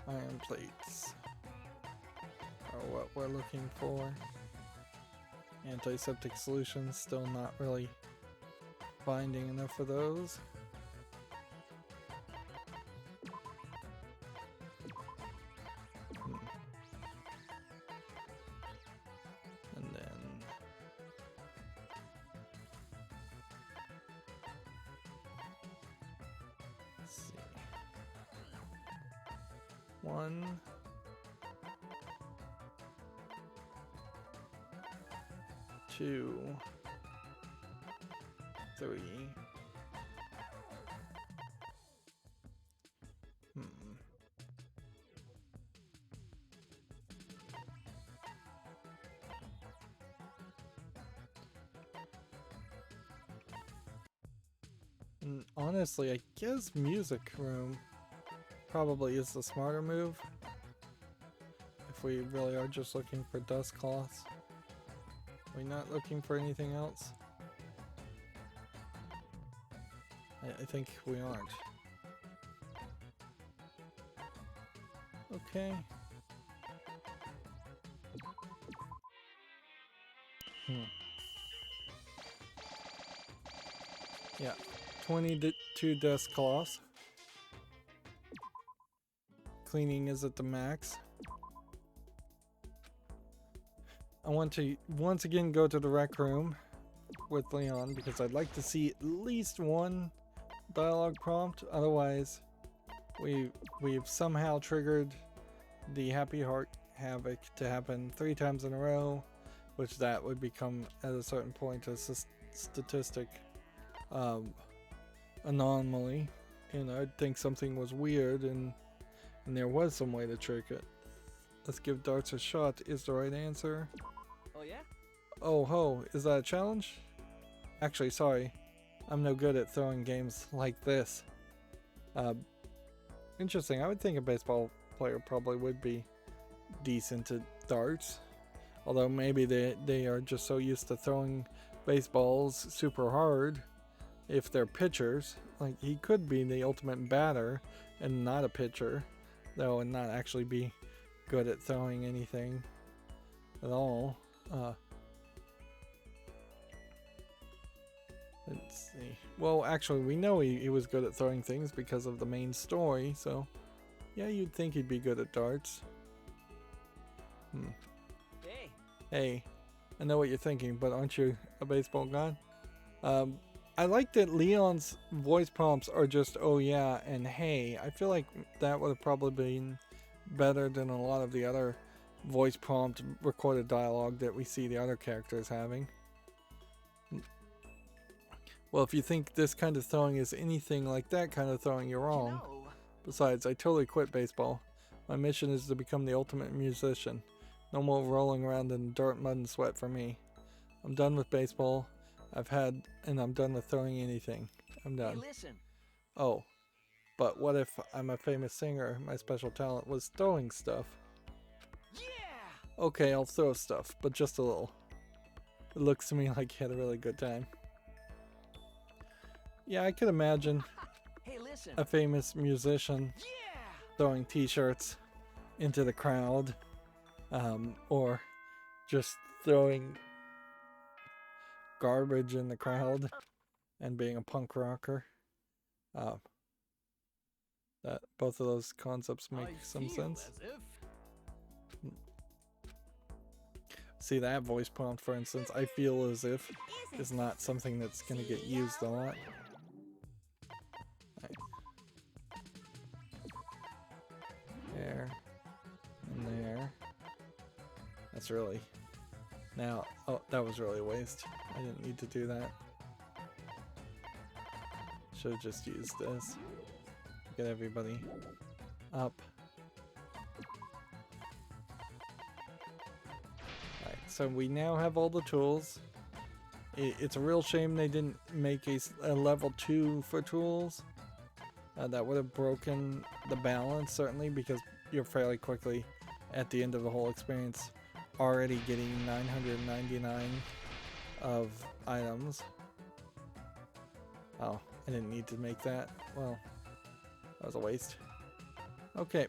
Iron plates are what we're looking for. Antiseptic solutions, still not really finding enough of those. And then let's see. 1, 2, 3. And honestly, I guess music room probably is the smarter move if we really are just looking for dust cloths. Are we not looking for anything else? I think we aren't. Okay. Yeah, 22 dust cloths. Cleaning is at the max. I want to once again go to the rec room with Leon because I'd like to see at least one dialogue prompt. Otherwise, we've somehow triggered the Happy Heart Havoc to happen 3 times in a row, which that would become at a certain point a statistic anomaly, and I'd think something was weird, and there was some way to trick it. Let's give darts a shot is the right answer. Oh yeah? Oh ho, is that a challenge? Actually, sorry, I'm no good at throwing games like this. Interesting, I would think a baseball player probably would be decent at darts, although maybe they are just so used to throwing baseballs super hard. If they're pitchers, like he could be the ultimate batter and not a pitcher, though, and not actually be good at throwing anything at all. Let's see. Well, actually, we know he was good at throwing things because of the main story, so yeah, you'd think he'd be good at darts. Hey, I know what you're thinking, but aren't you a baseball god? I like that Leon's voice prompts are just oh yeah and hey. I feel like that would have probably been better than a lot of the other voice prompt recorded dialogue that we see the other characters having. Well, if you think this kind of throwing is anything like that kind of throwing, you're wrong. Besides, I totally quit baseball. My mission is to become the ultimate musician. No more rolling around in dirt, mud, and sweat for me. I'm done with baseball. I'm done with throwing anything. I'm done. Hey, listen. Oh, but what if I'm a famous singer? My special talent was throwing stuff. Yeah! Okay, I'll throw stuff, but just a little. It looks to me like you had a really good time. Yeah, I could imagine Hey, listen. a famous musician throwing t-shirts into the crowd, or just throwing garbage in the crowd and being a punk rocker. That both of those concepts make some sense. See, that voice prompt, for instance, I feel as if is not something that's going to get used a lot. Right. There and there. That's really now. Oh, that was really a waste. I didn't need to do that. Should have just used this. Get everybody up. so we now have all the tools. It's a real shame they didn't make a level 2 for tools. That would have broken the balance, certainly, because you're fairly quickly at the end of the whole experience already getting 999 of items. Oh, I didn't need to make that. Well, that was a waste. Okay.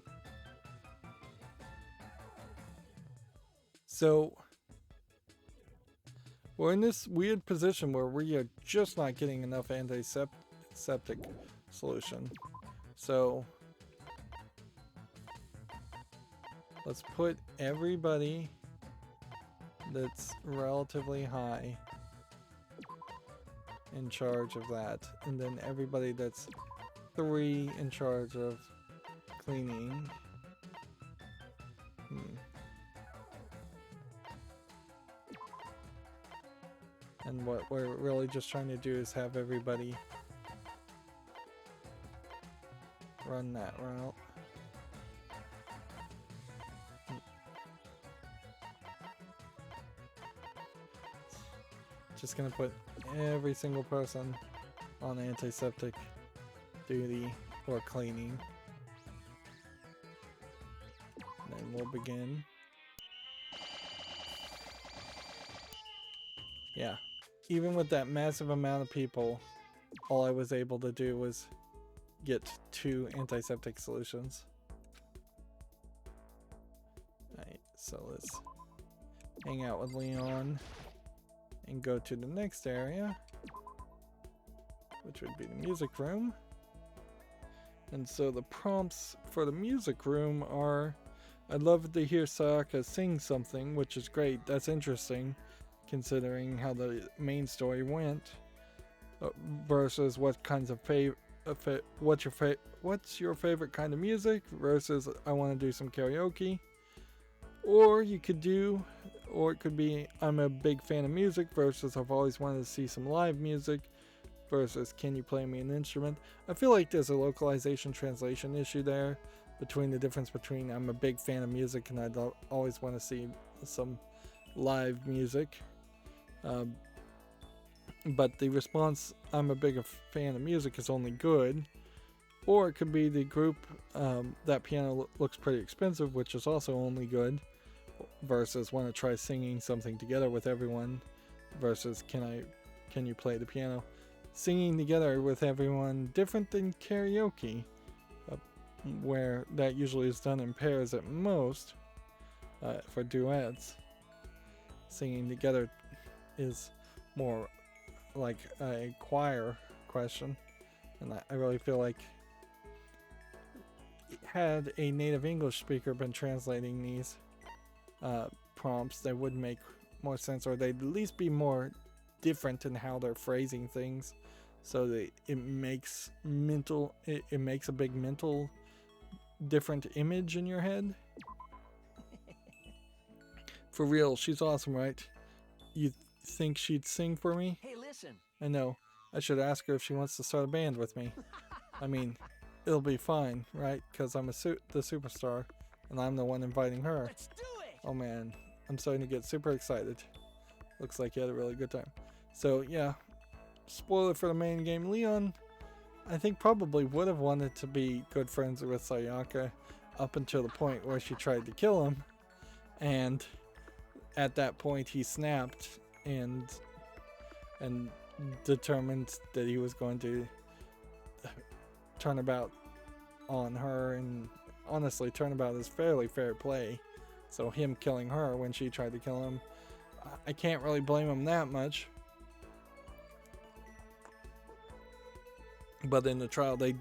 So we're in this weird position where we are just not getting enough antiseptic solution. So let's put everybody that's relatively high in charge of that, and then everybody that's 3 in charge of cleaning. And what we're really just trying to do is have everybody run that route. Just gonna put every single person on antiseptic duty or cleaning. And then we'll begin. Yeah, even with that massive amount of people, all I was able to do was get 2 antiseptic solutions. Alright, so let's hang out with Leon and go to the next area, which would be the music room. And so the prompts for the music room are, I'd love to hear Sayaka sing something, which is great. That's interesting, considering how the main story went. Versus what kinds of what's your favorite kind of music? Versus I want to do some karaoke. Or you could do, or it could be I'm a big fan of music versus I've always wanted to see some live music versus can you play me an instrument? I feel like there's a localization translation issue there between the difference between I'm a big fan of music and I'd always want to see some live music. But the response I'm a big fan of music is only good. Or it could be the group, that piano looks pretty expensive, which is also only good, versus want to try singing something together with everyone, versus can you play the piano? Singing together with everyone, different than karaoke, where that usually is done in pairs at most, for duets. Singing together is more like a choir question, and I really feel like had a native English speaker been translating these prompts, they would make more sense, or they'd at least be more different in how they're phrasing things, so that it makes a big mental different image in your head. For real, she's awesome, right? You think she'd sing for me? Hey, listen. I know. I should ask her if she wants to start a band with me. I mean, it'll be fine, right? Because I'm the superstar, and I'm the one inviting her. Let's do it. Oh man, I'm starting to get super excited. Looks like you had a really good time. So yeah, spoiler for the main game. Leon, I think probably would have wanted to be good friends with Sayaka up until the point where she tried to kill him, and at that point he snapped and determined that he was going to turnabout on her, and honestly turnabout is fairly fair play, so him killing her when she tried to kill him, I can't really blame him that much. But in the trial he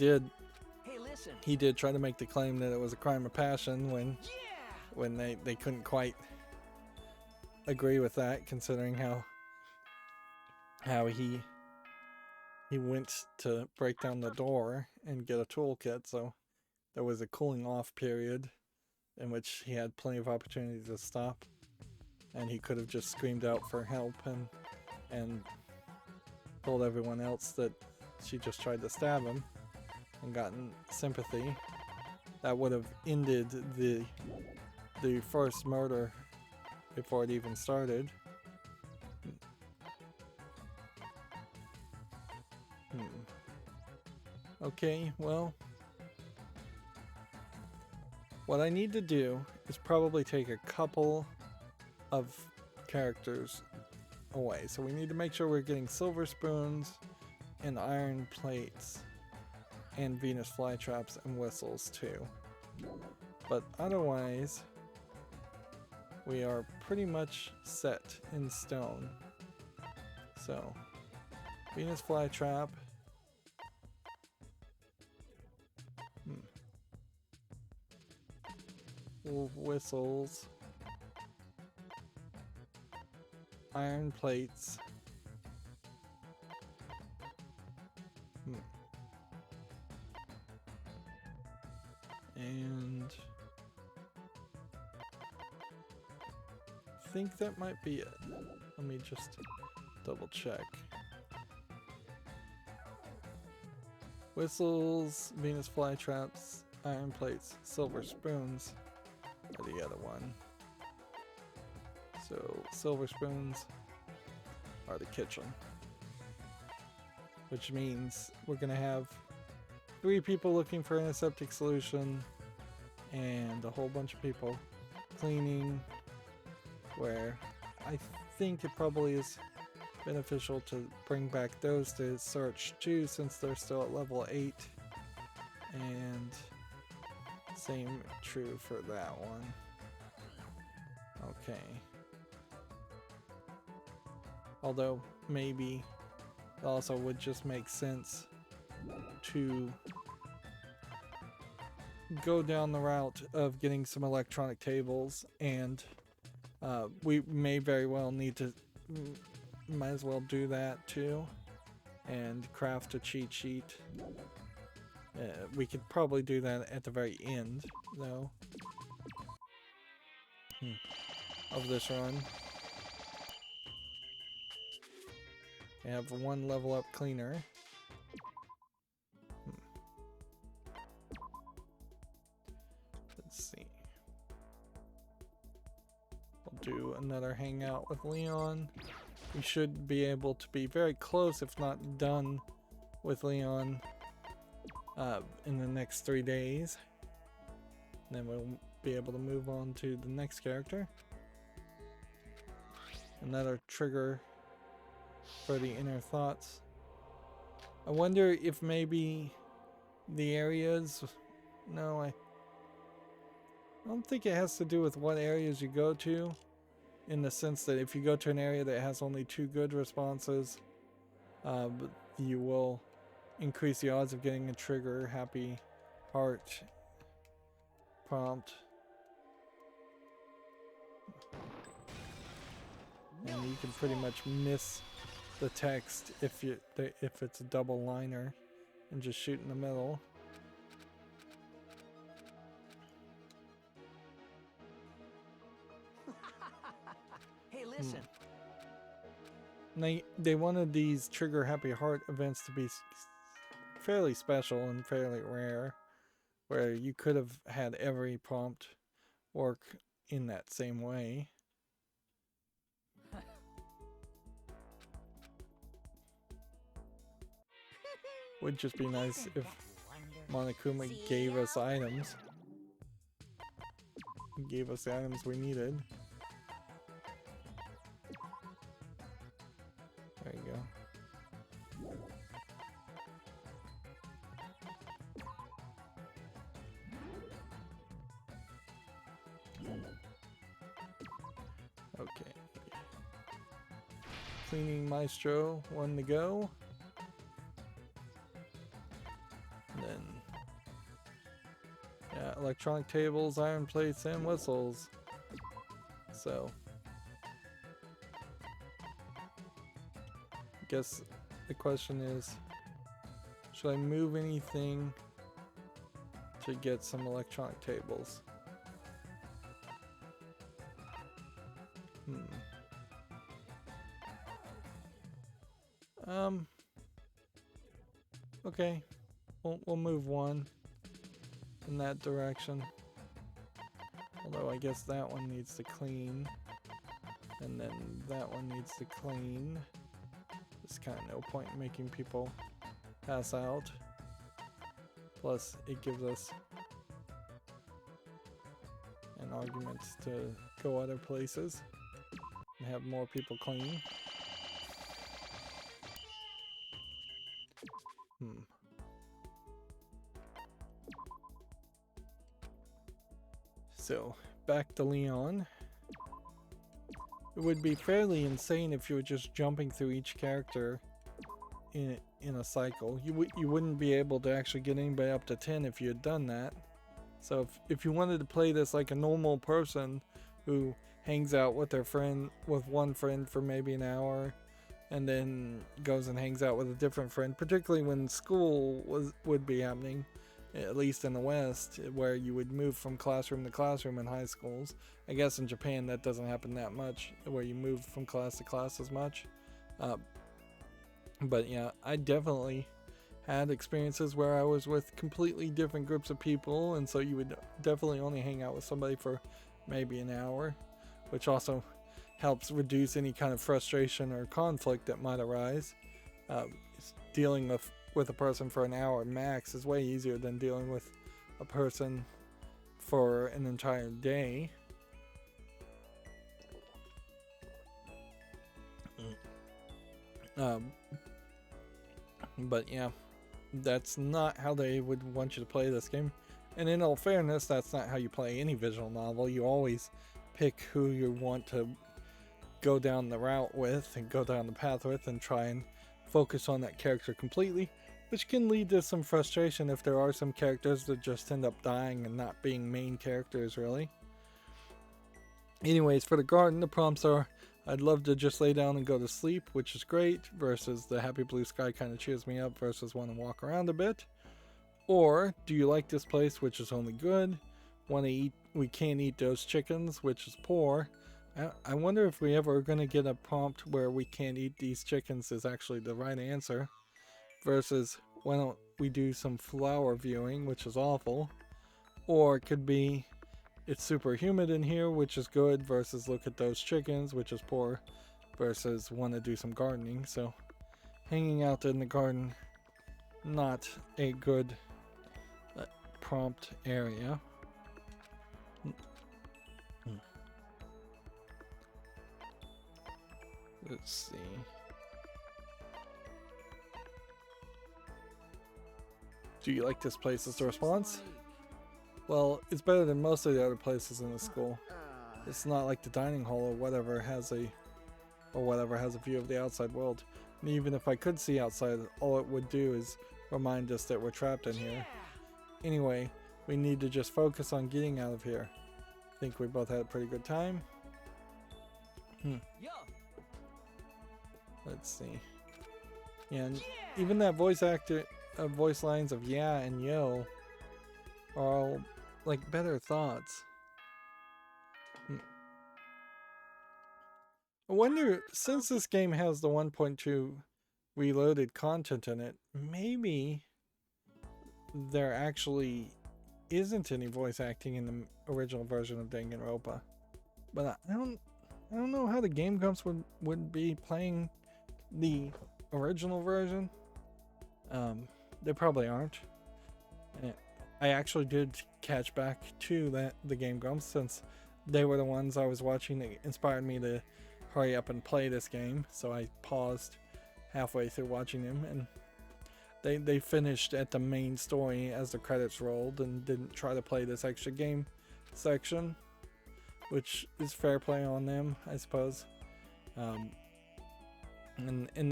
did try to make the claim that it was a crime of passion when they couldn't quite agree with that, considering how he went to break down the door and get a toolkit, so there was a cooling off period in which he had plenty of opportunity to stop, and he could have just screamed out for help and told everyone else that she just tried to stab him and gotten sympathy. That would have ended the first murder before it even started. Okay, well, what I need to do is probably take a couple of characters away. So we need to make sure we're getting silver spoons and iron plates and Venus flytraps and whistles too. But otherwise, we are pretty much set in stone. So, Venus flytrap. Whistles. Iron plates. And I think that might be it. Let me just double check. Whistles, Venus flytraps, iron plates, silver spoons are the other one. So silver spoons are the kitchen, which means we're gonna have 3 people looking for an aseptic solution and a whole bunch of people cleaning, where I think it probably is beneficial to bring back those to search too, since they're still at level 8, and same true for that one. Okay. Although maybe it also would just make sense to go down the route of getting some electronic tables, and we may very well need to might as well do that too and craft a cheat sheet. We could probably do that at the very end though of this run. We have 1 level up cleaner. Let's see. We'll do another hangout with Leon. We should be able to be very close, if not done, with Leon in the next 3 days. And then we'll be able to move on to the next character. Another trigger for the inner thoughts. I wonder if maybe the areas... No, I don't think it has to do with what areas you go to, in the sense that if you go to an area that has only 2 good responses, you will increase the odds of getting a trigger, happy heart prompt. And you can pretty much miss the text if it's a double liner and just shoot in the middle. Hey, listen. They wanted these trigger happy heart events to be fairly special and fairly rare, where you could have had every prompt work in that same way. Would just be nice if Monokuma gave us items. He gave us the items we needed. There you go. Okay. Cleaning Maestro, 1 to go. And then, yeah, electronic tables, iron plates, and whistles. So, I guess the question is, should I move anything to get some electronic tables? Okay, we'll move 1 in that direction. Although I guess that one needs to clean. And then that one needs to clean. There's kind of no point in making people pass out. Plus, it gives us an argument to go other places and have more people clean. So, back to Leon. It would be fairly insane if you were just jumping through each character in a cycle. You wouldn't be able to actually get anybody up to 10 if you had done that. So if you wanted to play this like a normal person who hangs out with one friend for maybe an hour and then goes and hangs out with a different friend, particularly when school would be happening, at least in the West, where you would move from classroom to classroom in high schools. I guess in Japan that doesn't happen that much, where you move from class to class as much. But yeah, I definitely had experiences where I was with completely different groups of people, and so you would definitely only hang out with somebody for maybe an hour, which also helps reduce any kind of frustration or conflict that might arise. Dealing with a person for an hour max is way easier than dealing with a person for an entire day. But yeah, that's not how they would want you to play this game. And in all fairness, that's not how you play any visual novel. You always pick who you want to go down the route with and go down the path with and try and focus on that character completely, which can lead to some frustration if there are some characters that just end up dying and not being main characters really. Anyways, for the garden, the prompts are, I'd love to just lay down and go to sleep, which is great, versus the happy blue sky kind of cheers me up, versus want to walk around a bit. Or, do you like this place, which is only good? Want to eat, we can't eat those chickens, which is poor. I wonder if we ever are going to get a prompt where we can't eat these chickens is actually the right answer. Versus, why don't we do some flower viewing, which is awful. Or it could be, it's super humid in here, which is good, versus look at those chickens, which is poor, versus want to do some gardening. So hanging out in the garden, not a good prompt area. Let's see. Do you like this place as the response? Well, it's better than most of the other places in the school. It's not like the dining hall or whatever has a view of the outside world. And even if I could see outside, all it would do is remind us that we're trapped in here. Anyway, we need to just focus on getting out of here. I think we both had a pretty good time. Let's see. Yeah, and even that voice lines of yeah and yo are all like better thoughts. I wonder, since this game has the 1.2 reloaded content in it, maybe there actually isn't any voice acting in the original version of Danganronpa. But I don't know how the Game Grumps would be playing the original version. They probably aren't. I actually did catch back to the Game Grumps, since they were the ones I was watching that inspired me to hurry up and play this game. So I paused halfway through watching them, and they finished at the main story as the credits rolled and didn't try to play this extra game section, which is fair play on them, I suppose. And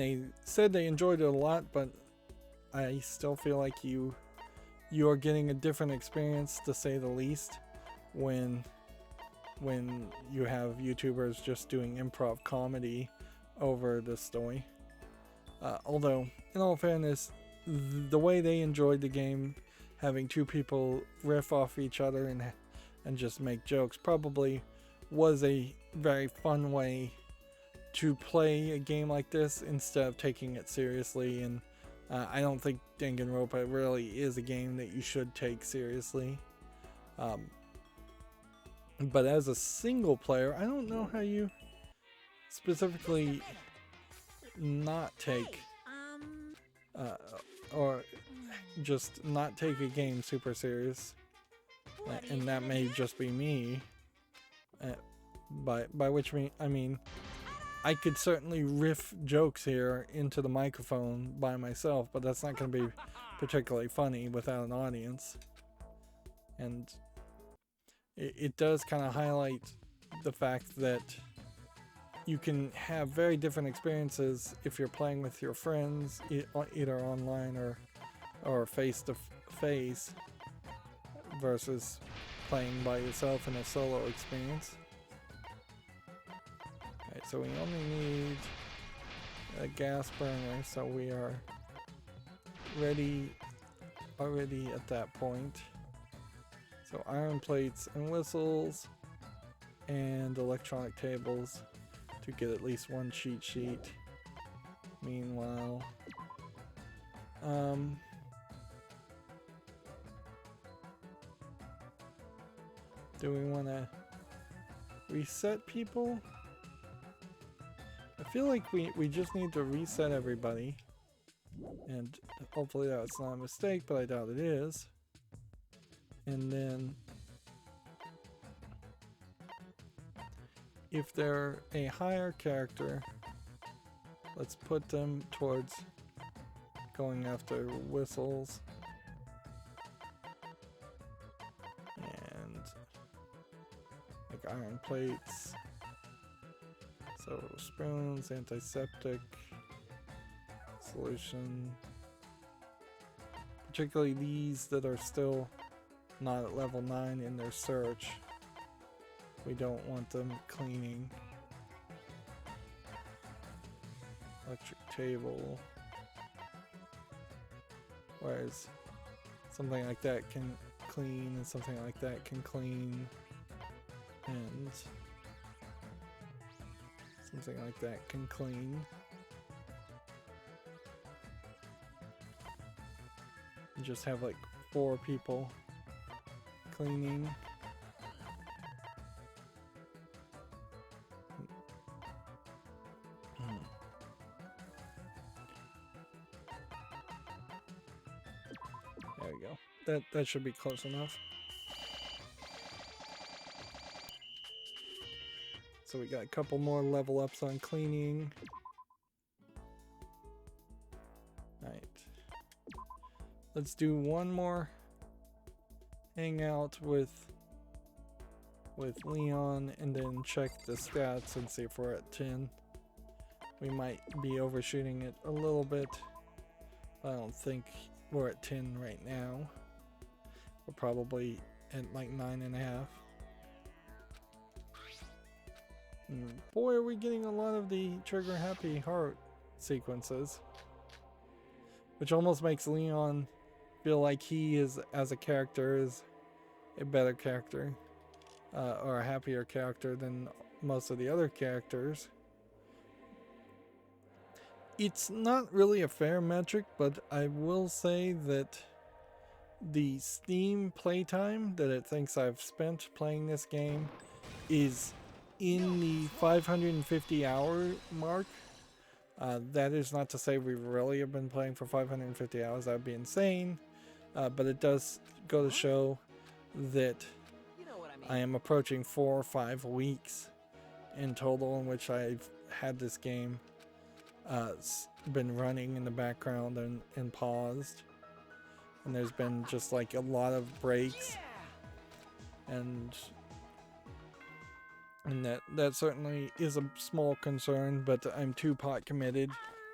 they said they enjoyed it a lot, but I still feel like you are getting a different experience, to say the least, when you have YouTubers just doing improv comedy over the story. Although, in all fairness, the way they enjoyed the game, having two people riff off each other and just make jokes, probably was a very fun way to play a game like this instead of taking it seriously. And I don't think Danganronpa really is a game that you should take seriously. But as a single player, I don't know how you specifically not take or just not take a game super serious, and that may just be me, by which I mean I could certainly riff jokes here into the microphone by myself, but that's not going to be particularly funny without an audience. And it does kind of highlight the fact that you can have very different experiences if you're playing with your friends, either online or face to face, versus playing by yourself in a solo experience. Alright, so we only need a gas burner, so we are ready already at that point. So iron plates and whistles and electronic tables to get at least one cheat sheet. Meanwhile, do we want to reset people? I feel like we just need to reset everybody, and hopefully that's not a mistake, but I doubt it is. And then if they're a higher character, let's put them towards going after whistles and like iron plates. So spoons, antiseptic, solution, particularly these that are still not at level 9 in their search. We don't want them cleaning. Electric table. Whereas something like that can clean and something like that can clean. And something like that can clean. And just have like 4 people cleaning. There we go. That should be close enough. So we got a couple more level ups on cleaning. Alright. Let's do one more hangout with Leon and then check the stats and see if we're at 10. We might be overshooting it a little bit. I don't think we're at 10 right now. We're probably at like 9.5. And boy, are we getting a lot of the trigger happy heart sequences, which almost makes Leon feel like he is, as a character, is a better character, or a happier character than most of the other characters. It's not really a fair metric, but I will say that the Steam playtime that it thinks I've spent playing this game is in the 550 hour mark. That is not to say we really have been playing for 550 hours. That would be insane. But it does go to show that I am approaching 4 or 5 weeks in total in which I've had this game been running in the background and paused. And there's been just like a lot of breaks. And that certainly is a small concern, but I'm 2 pot committed.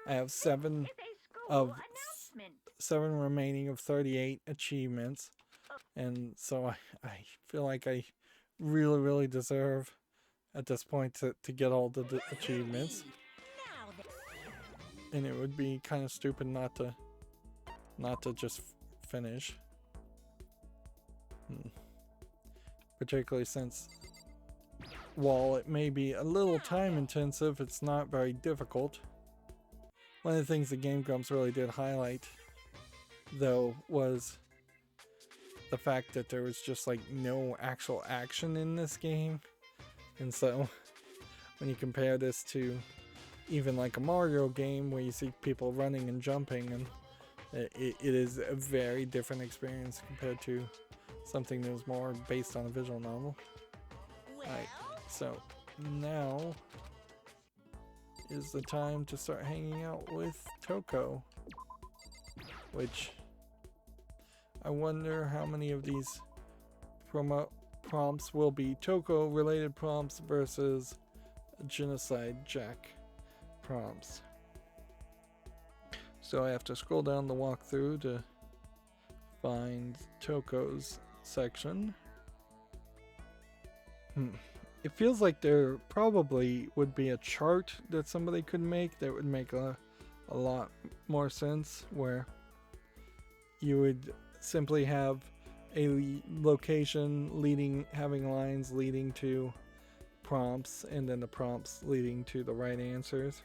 I have 7 remaining of 38 achievements, and so I feel like I really deserve at this point to get all the achievements, and it would be kind of stupid not to just finish, particularly since while it may be a little time intensive, it's not very difficult. One of the things the Game Grumps really did highlight, though, was the fact that there was just like no actual action in this game. And so when you compare this to even like a Mario game where you see people running and jumping, and it is a very different experience compared to something that was more based on a visual novel. Alright, so now is the time to start hanging out with Toko, which I wonder how many of these prompts will be Toko related prompts versus Genocide Jack prompts. So I have to scroll down the walkthrough to find Toko's section. It feels like there probably would be a chart that somebody could make that would make a lot more sense, where you would simply have a location having lines leading to prompts, and then the prompts leading to the right answers.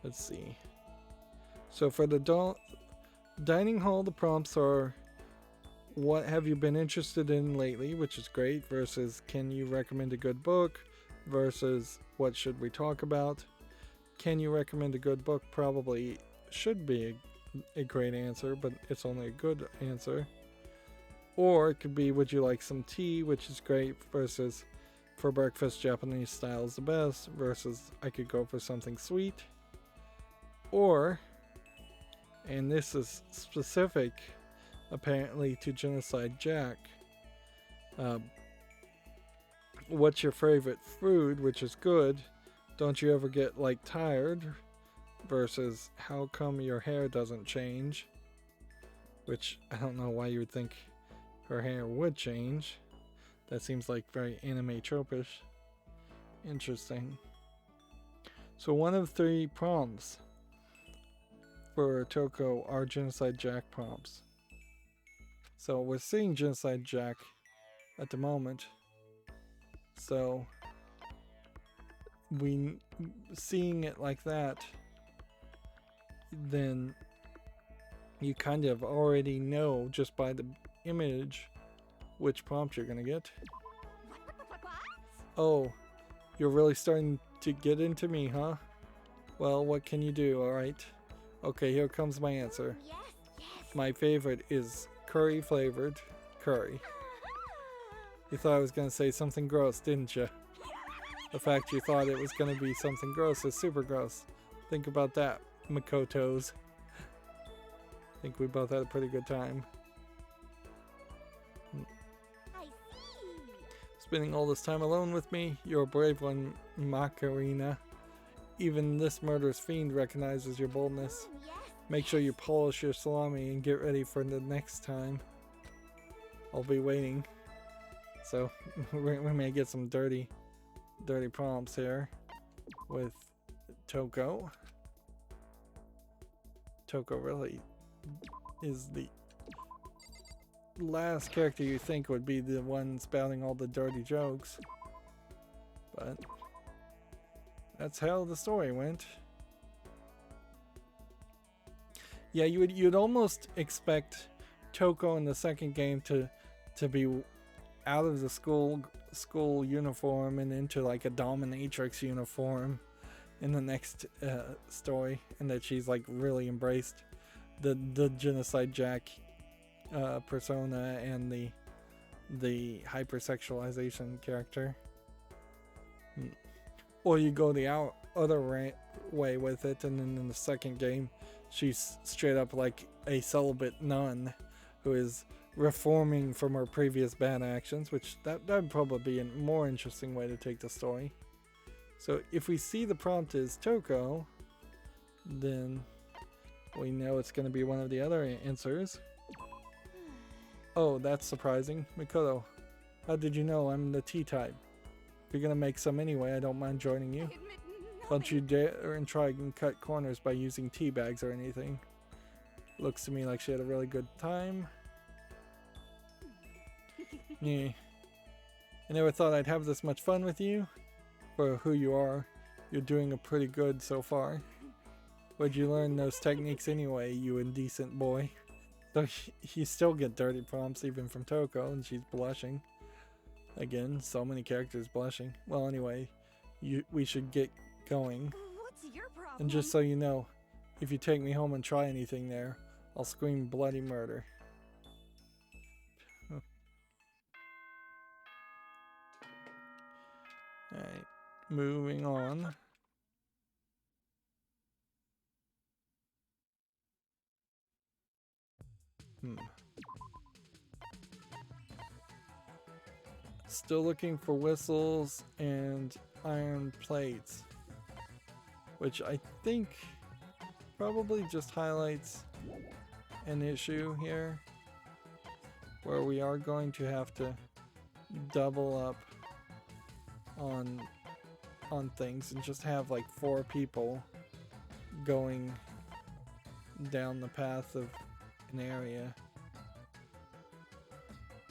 Let's see. So for the dining hall, the prompts are, what have you been interested in lately, which is great, versus can you recommend a good book, versus what should we talk about. Can you recommend a good book probably should be a great answer, but it's only a good answer. Or it could be, would you like some tea, which is great, versus for breakfast Japanese style is the best, versus I could go for something sweet. Or, and this is specific apparently to Genocide Jack, what's your favorite food, which is good, don't you ever get like tired, versus how come your hair doesn't change, which I don't know why you would think her hair would change. That seems like very anime tropish. Interesting. So one of 3 prompts for Toko are Genocide Jack prompts. So we're seeing Genocide Jack at the moment. So seeing it like that, then you kind of already know just by the image which prompt you're gonna get. Oh, you're really starting to get into me, huh? Well, what can you do, alright? Okay, here comes my answer. Yes, yes. My favorite is curry flavored curry. You thought I was gonna say something gross, didn't you? The fact you thought it was gonna be something gross is super gross. Think about that, Makotos. I think we both had a pretty good time. I see. Spending all this time alone with me, you're a brave one, Macarena. Even this murderous fiend recognizes your boldness. Yes. Make sure you polish your salami and get ready for the next time. I'll be waiting. So we may get some dirty prompts here with Toko. Toko really is the last character you think would be the one spouting all the dirty jokes, but that's how the story went. Yeah, you'd almost expect Toko in the second game to be out of the school uniform and into like a dominatrix uniform in the next story, and that she's like really embraced the Genocide Jack persona and the hypersexualization character. Or you go the other way with it, and then in the second game she's straight up like a celibate nun who is reforming from her previous bad actions, which that would probably be a more interesting way to take the story. So if we see the prompt is Toko, then we know it's going to be one of the other answers. Oh, that's surprising. Makoto, how did you know I'm the tea type? If you're going to make some anyway, I don't mind joining you. Don't you dare and try and cut corners by using tea bags or anything. Looks to me like she had a really good time. Yeah. I never thought I'd have this much fun with you. For who you are, you're doing a pretty good so far. Where'd you learn those techniques anyway, you indecent boy? Though you still get dirty prompts even from Toko, and she's blushing. Again, so many characters blushing. Well, anyway, we should get going. What's your problem? And just so you know, if you take me home and try anything there, I'll scream bloody murder. Alright, moving on. Still looking for whistles and iron plates, which I think probably just highlights an issue here where we are going to have to double up on things and just have like 4 people going down the path of an area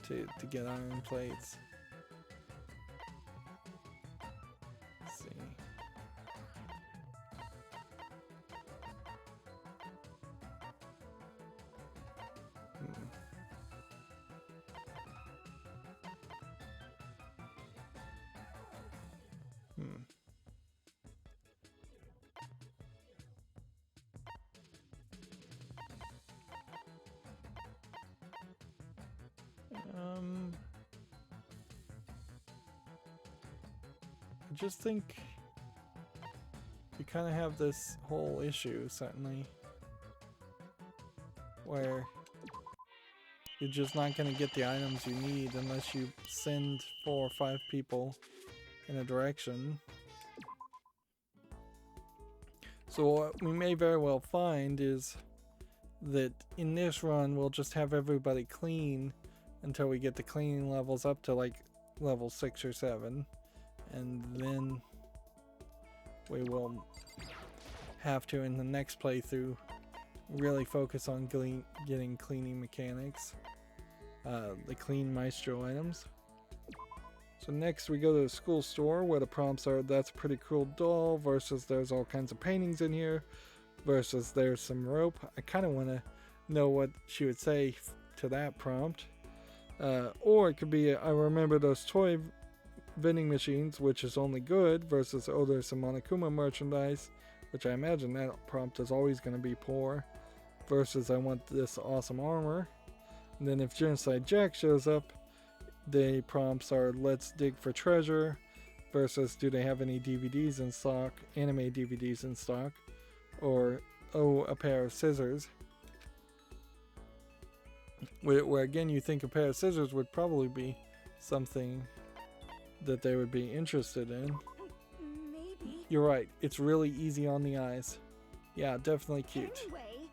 to get iron plates. Let's see. I just think you kind of have this whole issue, certainly, where you're just not going to get the items you need unless you send 4 or 5 people in a direction. So what we may very well find is that in this run we'll just have everybody clean until we get the cleaning levels up to like level 6 or 7, and then we will have to in the next playthrough really focus on getting cleaning mechanics, the clean maestro items. So next we go to the school store where the prompts are that's a pretty cool doll versus there's all kinds of paintings in here versus there's some rope. I kind of want to know what she would say to that prompt. Or it could be I remember those toy vending machines, which is only good, versus oh there's some Monokuma merchandise, which I imagine that prompt is always going to be poor, versus I want this awesome armor. And then if Genocide Jack shows up, the prompts are let's dig for treasure versus do they have any DVDs in stock, anime DVDs in stock, or oh a pair of scissors. Where again you think a pair of scissors would probably be something that they would be interested in. Maybe. You're right, it's really easy on the eyes. Yeah, definitely cute. Anyway.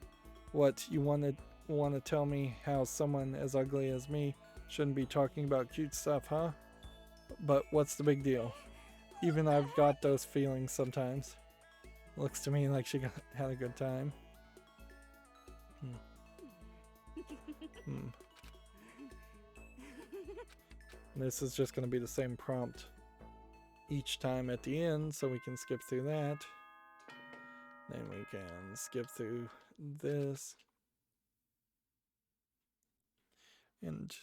What, you want to tell me how someone as ugly as me shouldn't be talking about cute stuff, huh? But what's the big deal? Even I've got those feelings sometimes. Looks to me like she had a good time. This is just going to be the same prompt each time at the end, so we can skip through that. Then we can skip through this. And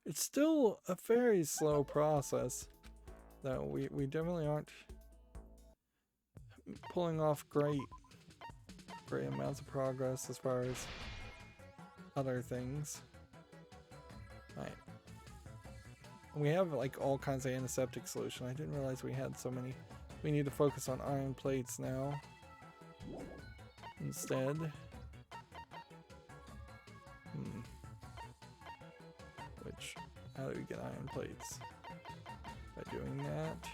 it's still a very slow process, though. We definitely aren't pulling off great amounts of progress as far as other things. Right. We have like all kinds of antiseptic solution. I didn't realize we had so many. We need to focus on iron plates now instead. Which, how do we get iron plates? By doing that.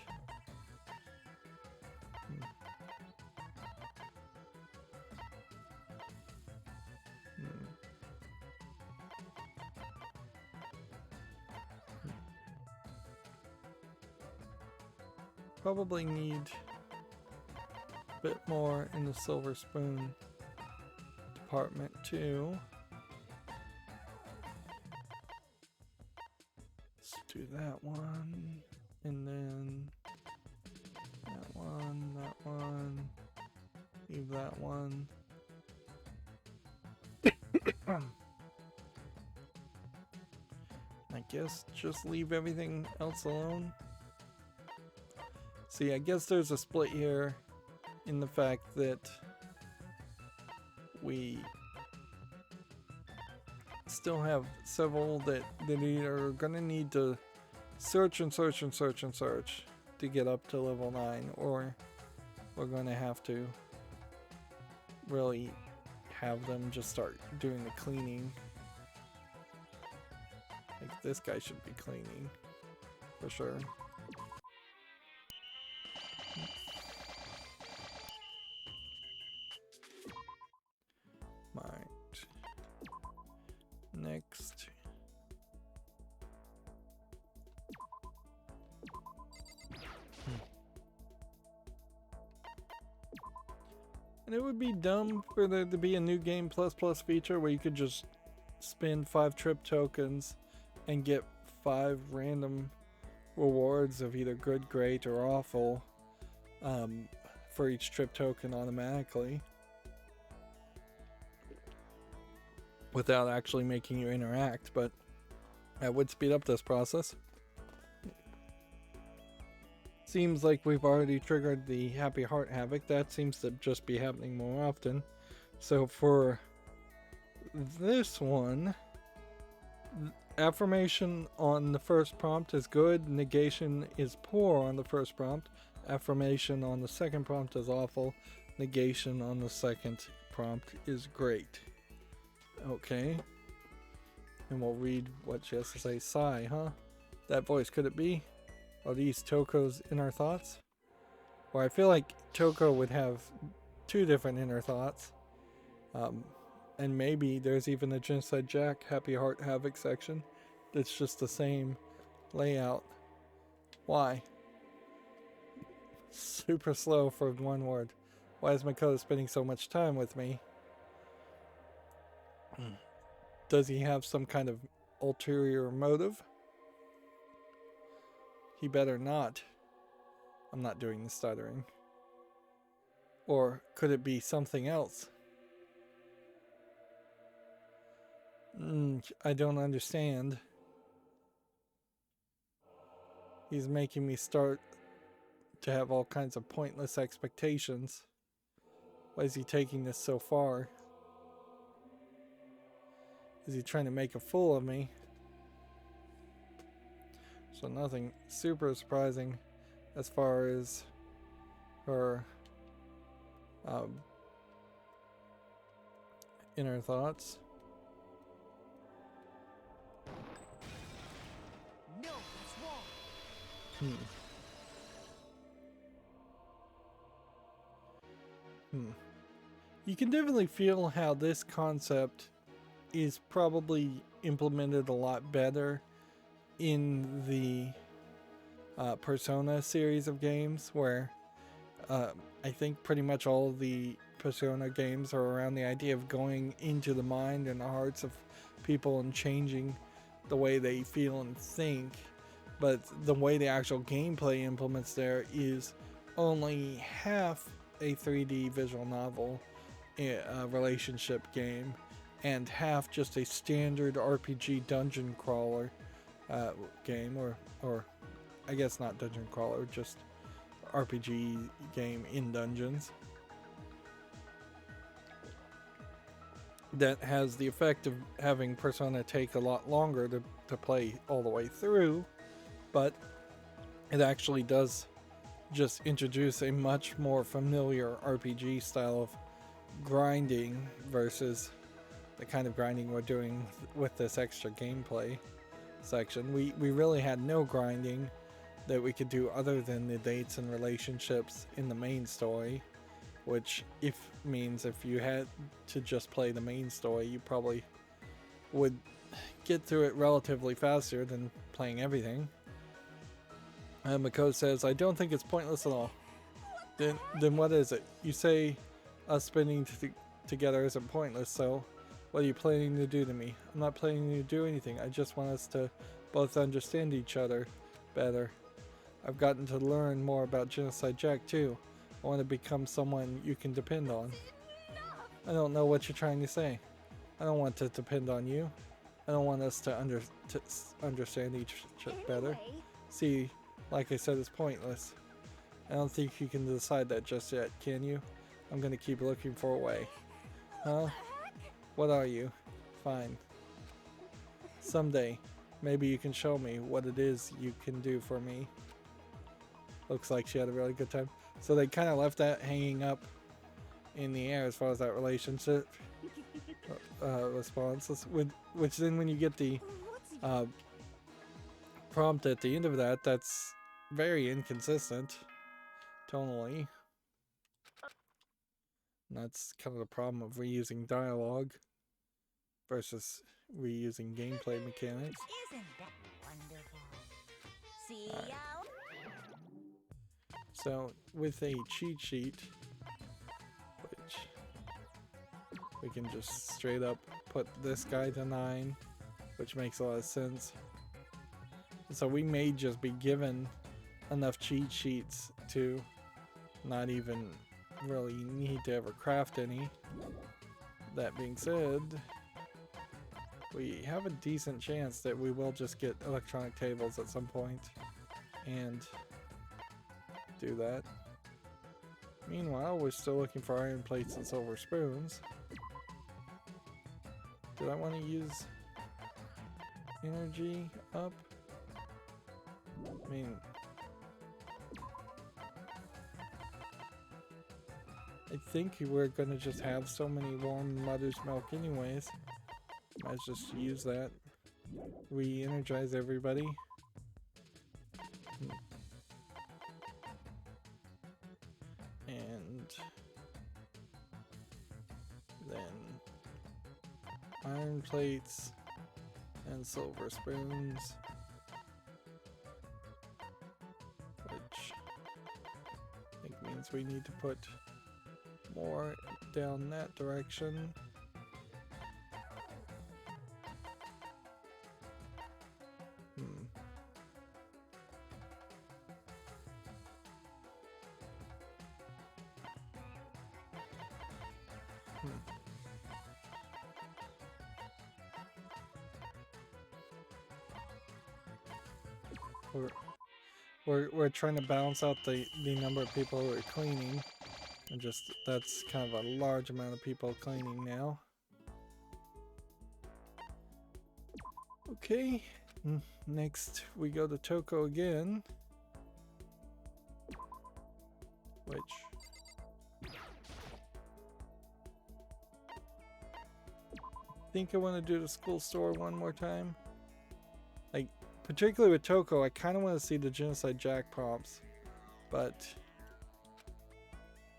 Probably need a bit more in the silver spoon department too. Let's do that one, and then that one, leave that one. I guess just leave everything else alone. See, I guess there's a split here in the fact that we still have several that are gonna need to search and search and search and search to get up to level 9, or we're gonna have to really have them just start doing the cleaning. Like this guy should be cleaning for sure. Right. Next. And it would be dumb for there to be a new game plus feature where you could just spend 5 trip tokens and get 5 random rewards of either good, great, or awful for each trip token automatically, without actually making you interact, but that would speed up this process. Seems like we've already triggered the Happy Heart Havoc. That seems to just be happening more often. So for this one, affirmation on the first prompt is good, negation is poor on the first prompt, affirmation on the second prompt is awful, negation on the second prompt is great. Okay. And we'll read what she has to say. Sigh, huh? That voice, could it be? Are these Toko's inner thoughts? Or I feel like Toko would have 2 different inner thoughts. And maybe there's even a Genocide Jack Happy Heart Havoc section that's just the same layout. Why? Super slow for one word. Why is Makoto spending so much time with me? Does he have some kind of ulterior motive? He better not. I'm not doing the stuttering. Or could it be something else? I don't understand. He's making me start to have all kinds of pointless expectations. Why is he taking this so far? Is he trying to make a fool of me? So nothing super surprising as far as her inner thoughts. No, that's wrong. You can definitely feel how this concept is probably implemented a lot better in the Persona series of games, where I think pretty much all the Persona games are around the idea of going into the mind and the hearts of people and changing the way they feel and think, but the way the actual gameplay implements there is only half a 3D visual novel relationship game and half just a standard RPG dungeon crawler game, or I guess not dungeon crawler, just RPG game in dungeons, that has the effect of having Persona take a lot longer to play all the way through, but it actually does just introduce a much more familiar RPG style of grinding versus the kind of grinding we're doing with this extra gameplay section. We really had no grinding that we could do other than the dates and relationships in the main story, which means if you had to just play the main story, you probably would get through it relatively faster than playing everything. And Makoto says, I don't think it's pointless at all. Then what is it? You say us spending together isn't pointless, so what are you planning to do to me? I'm not planning to do anything. I just want us to both understand each other better. I've gotten to learn more about Genocide Jack too. I want to become someone you can depend on. I don't know what you're trying to say. I don't want to depend on you. I don't want us to understand each better. Anyway, See, like I said, it's pointless. I don't think you can decide that just yet, can you? I'm gonna keep looking for a way. Huh? What are you? Fine. Someday, maybe you can show me what it is you can do for me. Looks like she had a really good time. So they kind of left that hanging up in the air as far as that relationship response. Which then when you get the what's prompt at the end of that, that's very inconsistent tonally. And that's kind of the problem of reusing dialogue versus reusing gameplay mechanics. Isn't that wonderful? See Alright. ya. So with a cheat sheet, which we can just straight up put this guy to 9, which makes a lot of sense. So we may just be given enough cheat sheets to not even really need to ever craft any. That being said, we have a decent chance that we will just get electronic tables at some point and do that. Meanwhile, we're still looking for iron plates and silver spoons. Did I want to use energy up? I mean, I think we're gonna just have so many warm mother's milk anyways. Might as just use that. Re-energize everybody. And then iron plates and silver spoons, which I think means we need to put more down that direction. We're trying to balance out the number of people who are cleaning, and just that's kind of a large amount of people cleaning now. Okay, next we go to Toko again, which I think I want to do the school store one more time. Like, particularly with Toko, I kind of want to see the Genocide Jack prompts, but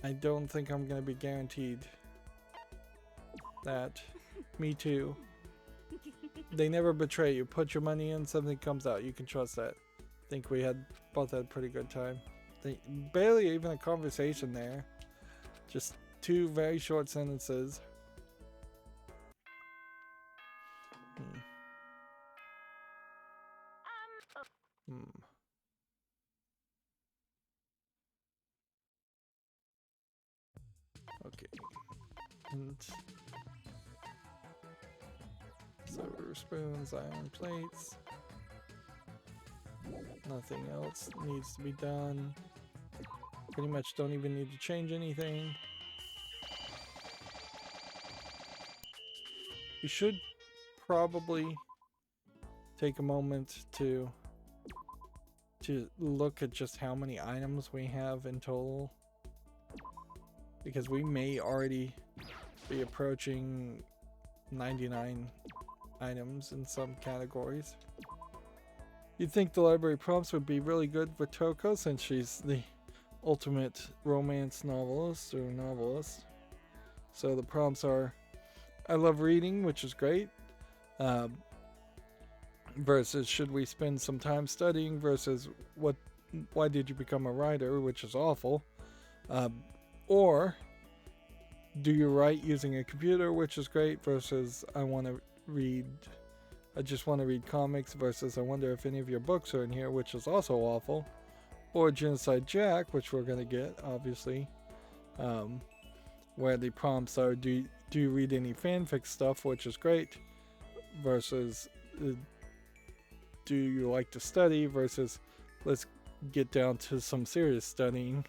I don't think I'm going to be guaranteed that. Me too. They never betray you. Put your money in, something comes out. You can trust that. I think we both had a pretty good time. Barely even a conversation there. Just 2 very short sentences. Okay. And silver spoons, iron plates. Nothing else needs to be done. Pretty much don't even need to change anything. We should probably take a moment to look at just how many items we have in total, because we may already be approaching 99 items in some categories. You'd think the library prompts would be really good for Toko, since she's the ultimate romance novelist or novelist. So the prompts are, I love reading, which is great, versus should we spend some time studying, versus why did you become a writer, which is awful, or do you write using a computer, which is great, versus I just want to read comics, versus I wonder if any of your books are in here, which is also awful, or Genocide Jack, which we're going to get, obviously, where the prompts are, do you read any fanfic stuff, which is great, versus do you like to study versus let's get down to some serious studying.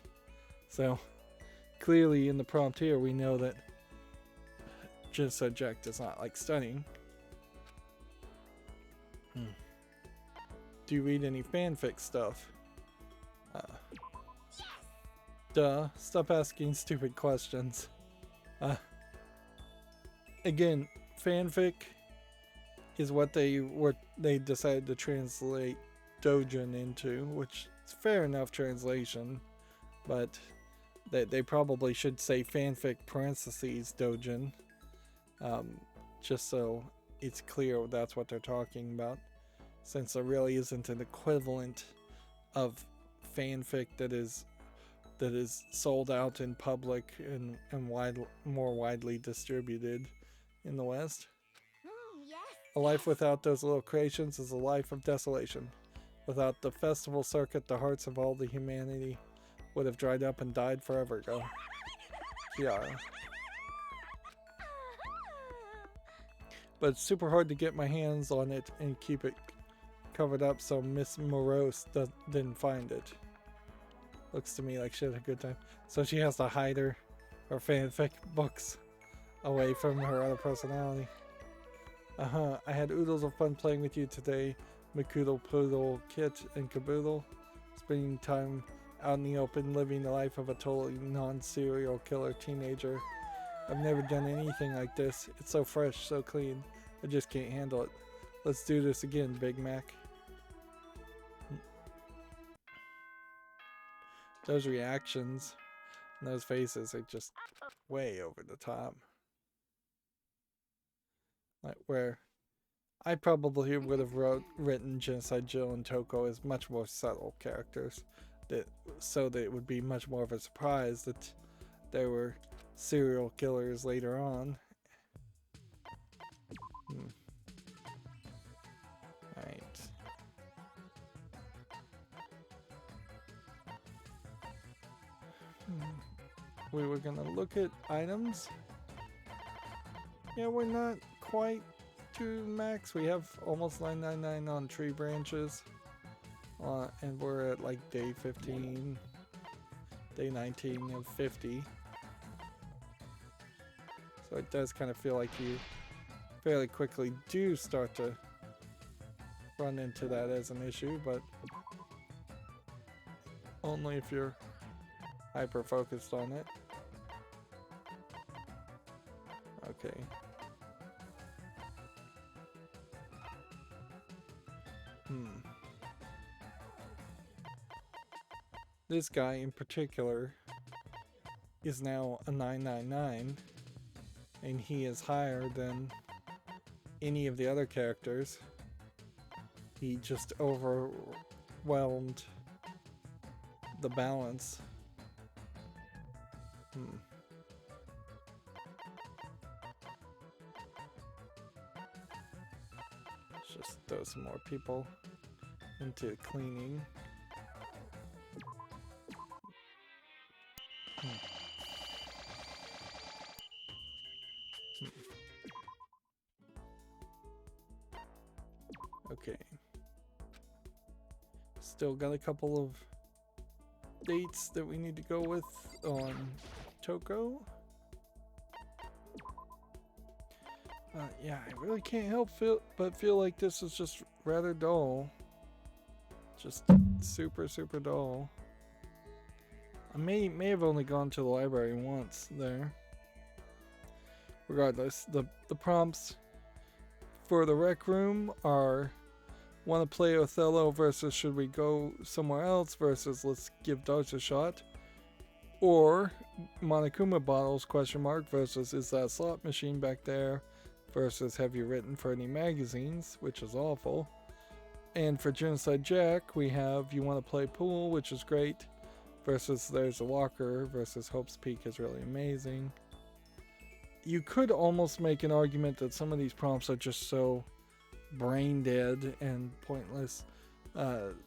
So clearly in the prompt here we know that Genocide Jack does not like studying. Do you read any fanfic stuff? Duh, stop asking stupid questions. Again, fanfic is what they decided to translate doujin into, which is fair enough translation, but they probably should say fanfic parentheses doujin, just so it's clear that's what they're talking about, since there really isn't an equivalent of fanfic that is sold out in public and more widely distributed in the West. Yes. A life without those little creations is a life of desolation. Without the festival circuit, the hearts of all the humanity would have dried up and died forever ago. Kiara. But it's super hard to get my hands on it and keep it covered up so Miss Morose didn't find it. Looks to me like she had a good time. So she has to hide her fanfic books away from her other personality. I had oodles of fun playing with you today, Makoto Poodle, Kit, and Caboodle. Spending time out in the open, living the life of a totally non-serial killer teenager. I've never done anything like this. It's so fresh, so clean. I just can't handle it. Let's do this again, Big Mac. Those reactions and those faces are just way over the top. Like where I probably would have written Genocide Jill and Toko as much more subtle characters, so that it would be much more of a surprise that they were serial killers later on. Right. We were gonna look at items. Yeah, we're not quite to max. We have almost 999 on tree branches. And we're at like day 15, day 19 of 50. So it does kind of feel like you fairly quickly do start to run into that as an issue, but only if you're hyper focused on it. Okay. This guy in particular is now a 999, and he is higher than any of the other characters. He just overwhelmed the balance. Let's just throw some more people into cleaning. Okay. Still got a couple of dates that we need to go with on Toko. Yeah, I really can't help but feel like this is just rather dull. Just super dull. I may have only gone to the library once there. Regardless, the prompts for the rec room are: want to play Othello versus should we go somewhere else versus let's give dogs a shot, or Monokuma bottles question mark versus is that slot machine back there versus have you written for any magazines, which is awful. And for Genocide Jack we have you want to play pool, which is great, versus there's a locker versus Hope's Peak is really amazing. You could almost make an argument that some of these prompts are just so brain dead and pointless,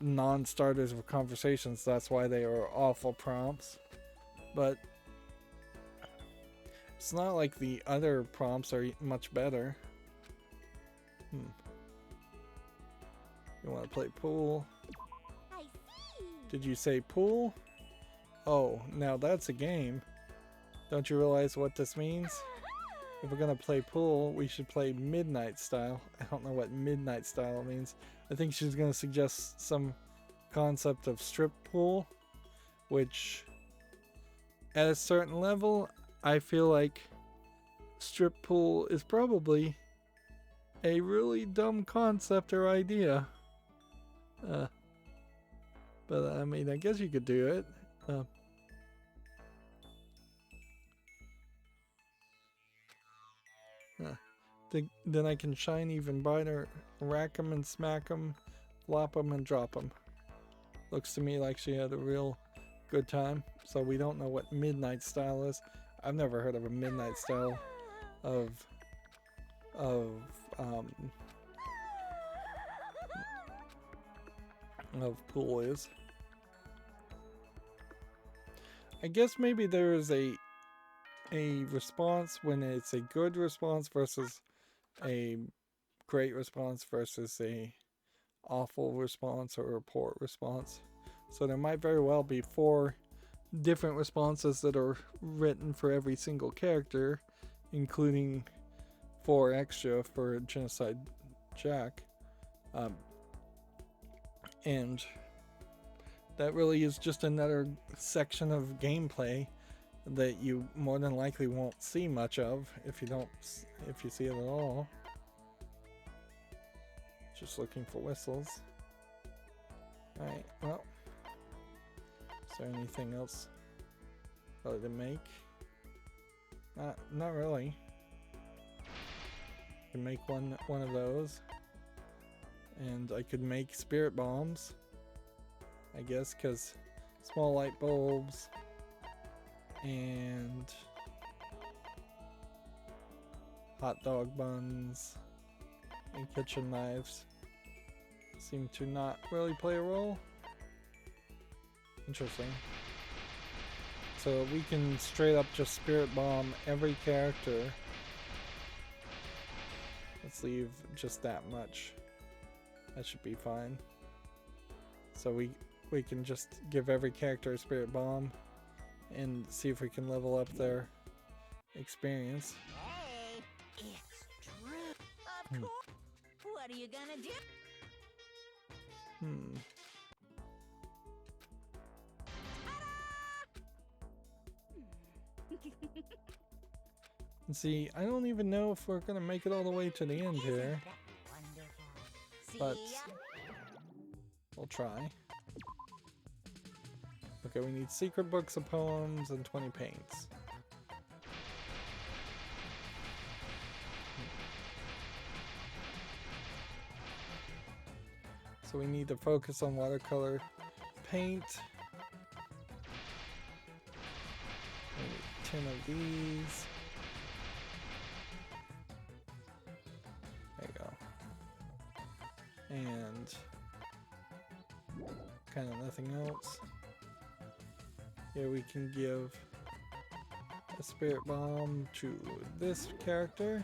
non-starters of conversations, that's why they are awful prompts. But it's not like the other prompts are much better. You want to play pool? I see. Did you say pool? Oh, now that's a game. Don't you realize what this means? If we're gonna play pool, we should play midnight style. I don't know what midnight style means. I think she's gonna suggest some concept of strip pool, which at a certain level, I feel like strip pool is probably a really dumb concept or idea. But I mean, I guess you could do it. Then I can shine even brighter, rack 'em and smack 'em, flop 'em and drop 'em. Looks to me like she had a real good time. So we don't know what midnight style is. I've never heard of a midnight style of pool is. I guess maybe there is a response when it's a good response versus a great response versus a awful response or a poor response. So there might very well be 4 different responses that are written for every single character, including 4 extra for Genocide Jack. And that really is just another section of gameplay that you more than likely won't see much of if you see it at all. Just looking for whistles. Alright, well. Is there anything else really to make? Not really. I can make one of those. And I could make spirit bombs, I guess, because small light bulbs and hot dog buns and kitchen knives seem to not really play a role. Interesting. So we can straight up just spirit bomb every character. Let's leave just that much. That should be fine. So we can just give every character a spirit bomb and see if we can level up their experience. Hey, it's true. Of course. What are you gonna do? And see, I don't even know if we're gonna make it all the way to the end here, but we'll try. Okay, we need secret books of poems and 20 paints. So we need to focus on watercolor paint. We need 10 of these. There you go. And kind of nothing else. Here we can give a spirit bomb to this character.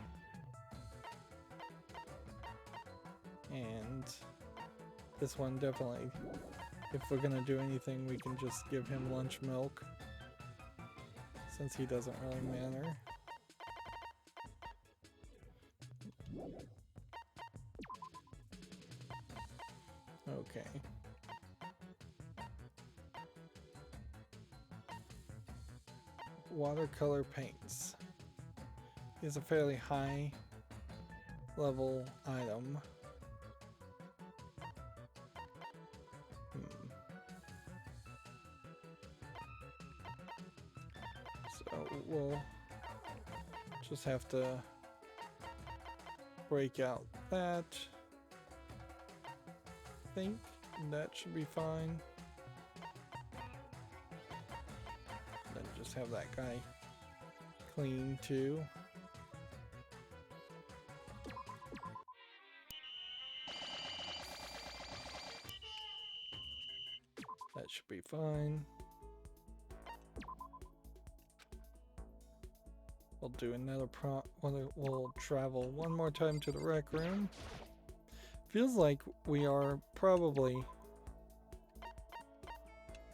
And this one definitely, if we're gonna do anything, we can just give him lunch milk, since he doesn't really matter. Okay. Watercolor paints is a fairly high level item. So we'll just have to break out that. I think that should be fine. Then just have that guy clean too. That should be fine. We'll do another prompt. We'll travel one more time to the rec room. Feels like we are probably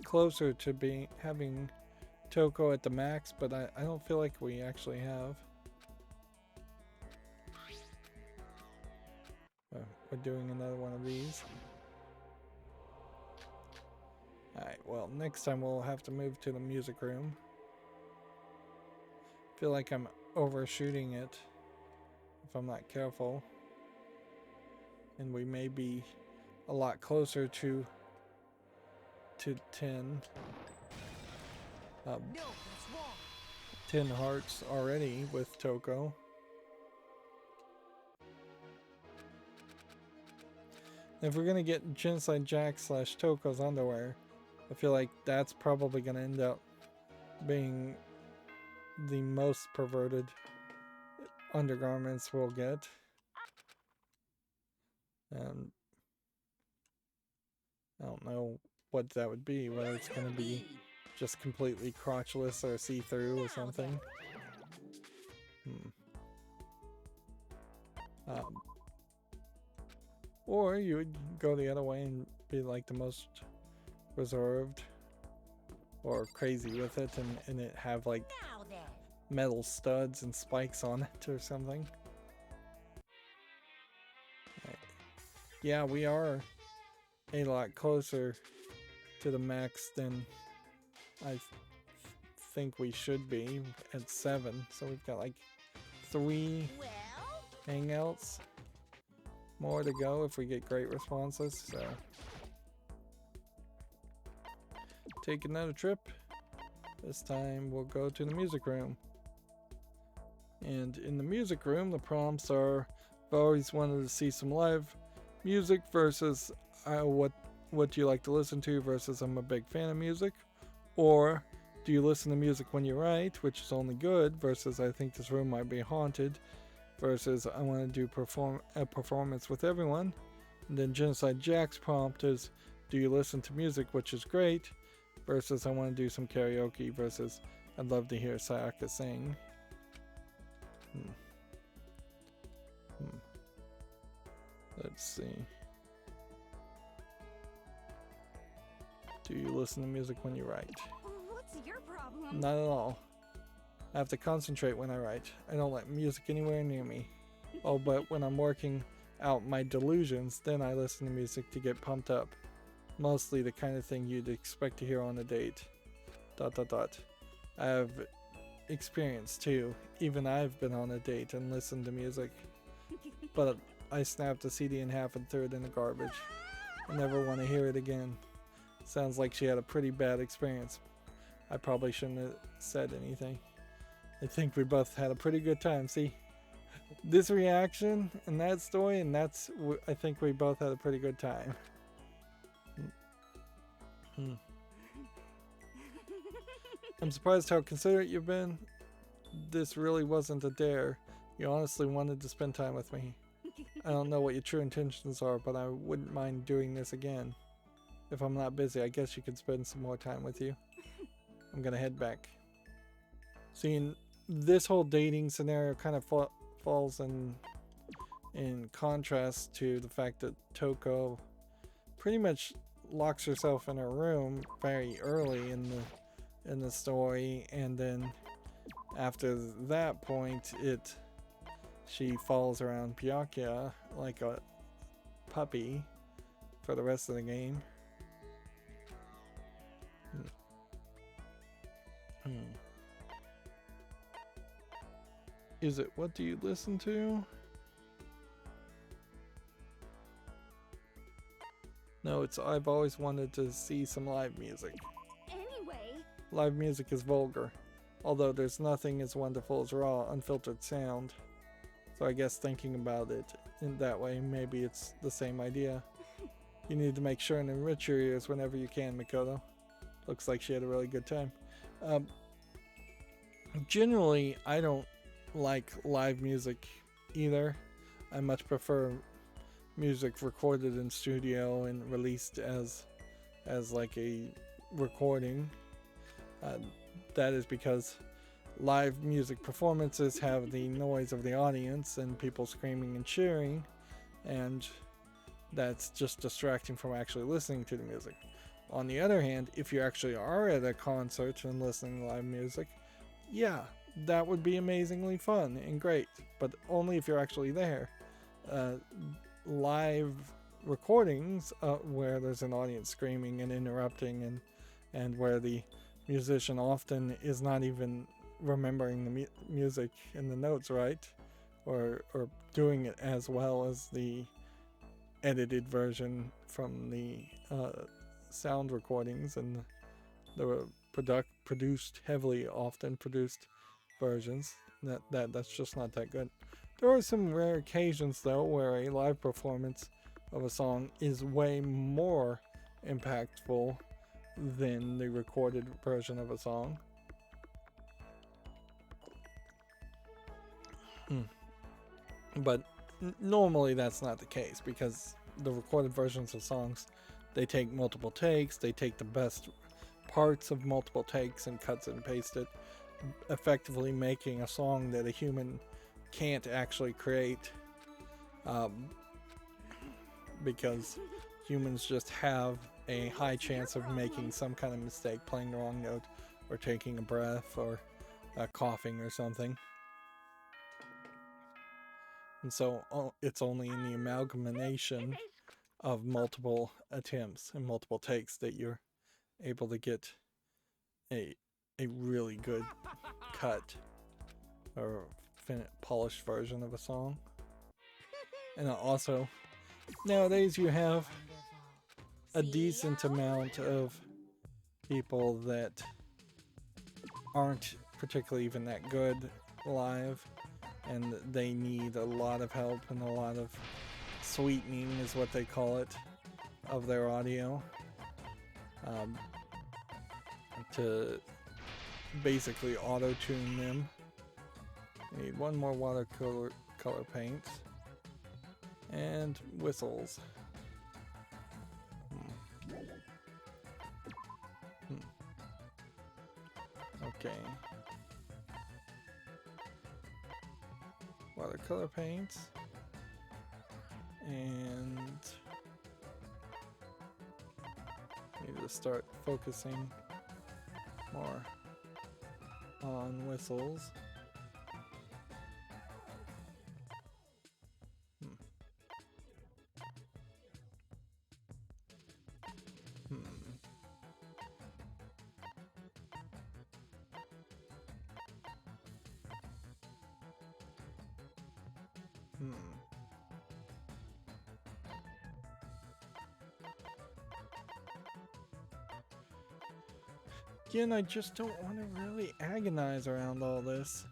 closer to having Toko at the max, but I don't feel like we actually have. We're doing another one of these. Alright, well, next time we'll have to move to the music room. Feel like I'm overshooting it if I'm not careful. And we may be a lot closer to 10. 10 hearts already with Toko. If we're gonna get Genocide Jack / Toko's underwear, I feel like that's probably gonna end up being the most perverted undergarments we'll get. And I don't know what that would be, whether it's gonna be just completely crotchless or see-through or something. Or you would go the other way and be like the most reserved or crazy with it, and it have like metal studs and spikes on it or something. Right. Yeah, we are a lot closer to the max than I think we should be at 7. So we've got like 3 hangouts more to go if we get great responses. So take another trip. This time we'll go to the music room. And in the music room, the prompts are: I've always wanted to see some live music versus what do you like to listen to versus I'm a big fan of music, or do you listen to music when you write, which is only good, versus I think this room might be haunted, versus I want to do a performance with everyone. And then Genocide Jack's prompt is: do you listen to music, which is great, versus I want to do some karaoke, versus I'd love to hear Sayaka sing. Let's see. Do you listen to music when you write? What's your problem? Not at all. I have to concentrate when I write. I don't let music anywhere near me. Oh, but when I'm working out my delusions, then I listen to music to get pumped up. Mostly the kind of thing you'd expect to hear on a date. ... I have experience too. Even I've been on a date and listened to music. But I snapped a CD in half and threw it in the garbage. I never want to hear it again. Sounds like she had a pretty bad experience. I probably shouldn't have said anything. I think we both had a pretty good time. See, this reaction and that story, and I think we both had a pretty good time. I'm surprised how considerate you've been. This really wasn't a dare. You honestly wanted to spend time with me. I don't know what your true intentions are, but I wouldn't mind doing this again. If I'm not busy, I guess you could spend some more time with you. I'm gonna head back. Seeing this whole dating scenario kind of falls in contrast to the fact that Toko pretty much locks herself in her room very early in the story, and then after that point she follows around Byakuya like a puppy for the rest of the game. Is it what do you listen to? No, it's I've always wanted to see some live music. Anyway, Live music is vulgar, although there's nothing as wonderful as raw, unfiltered sound. So I guess thinking about it in that way, maybe it's the same idea. You need to make sure and enrich your ears whenever you can, Makoto. Looks like she had a really good time. Generally, I don't like live music either. I much prefer music recorded in studio and released as like a recording. That is because live music performances have the noise of the audience and people screaming and cheering, and that's just distracting from actually listening to the music. On the other hand, if you actually are at a concert and listening to live music, yeah, that would be amazingly fun and great, but only if you're actually there. Live recordings where there's an audience screaming and interrupting, and where the musician often is not even remembering the music and the notes right, or doing it as well as the edited version from the sound recordings and the often produced versions. That's just not that good. There are some rare occasions though where a live performance of a song is way more impactful than the recorded version of a song. But normally that's not the case, because the recorded versions of songs, they take multiple takes, they take the best parts of multiple takes and cuts and paste it, effectively making a song that a human can't actually create, because humans just have a high chance of making some kind of mistake, playing the wrong note, or taking a breath, or coughing or something. And so it's only in the amalgamation of multiple attempts and multiple takes that you're able to get a really good cut or polished version of a song. And also, nowadays you have a decent amount of people that aren't particularly even that good live, and they need a lot of help and a lot of sweetening, is what they call it, of their audio, to basically auto-tune them. I need one more watercolor paint and whistles. Okay. Watercolor paints, and need to start focusing more on whistles. Again, I just don't want to really agonize around all this.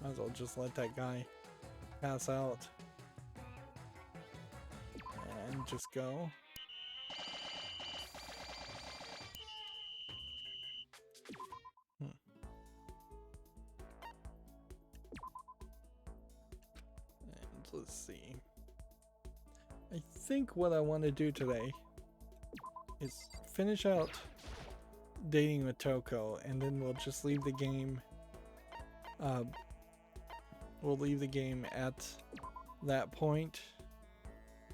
Might as well just let that guy pass out and just go. Let's see. I think what I want to do today is finish out dating with Toko, and then we'll just leave the game. We'll leave the game at that point.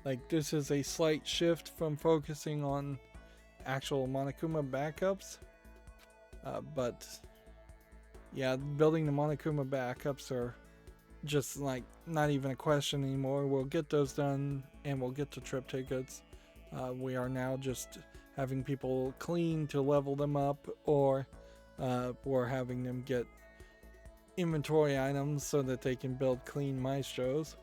Like, this is a slight shift from focusing on actual Monokuma backups. But yeah, building the Monokuma backups are just like not even a question anymore. We'll get those done and we'll get the trip tickets. We are now just having people clean to level them up, or we're having them get inventory items so that they can build clean maestros.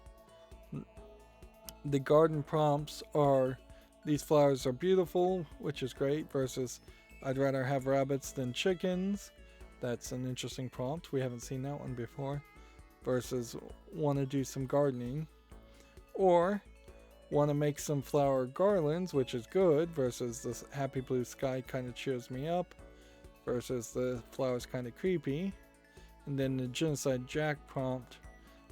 The garden prompts are, these flowers are beautiful, which is great, versus I'd rather have rabbits than chickens. That's an interesting prompt. We haven't seen that one before. Versus want to do some gardening, or want to make some flower garlands, which is good, versus this happy blue sky kind of cheers me up, versus the flowers kind of creepy. And then the genocide jack prompt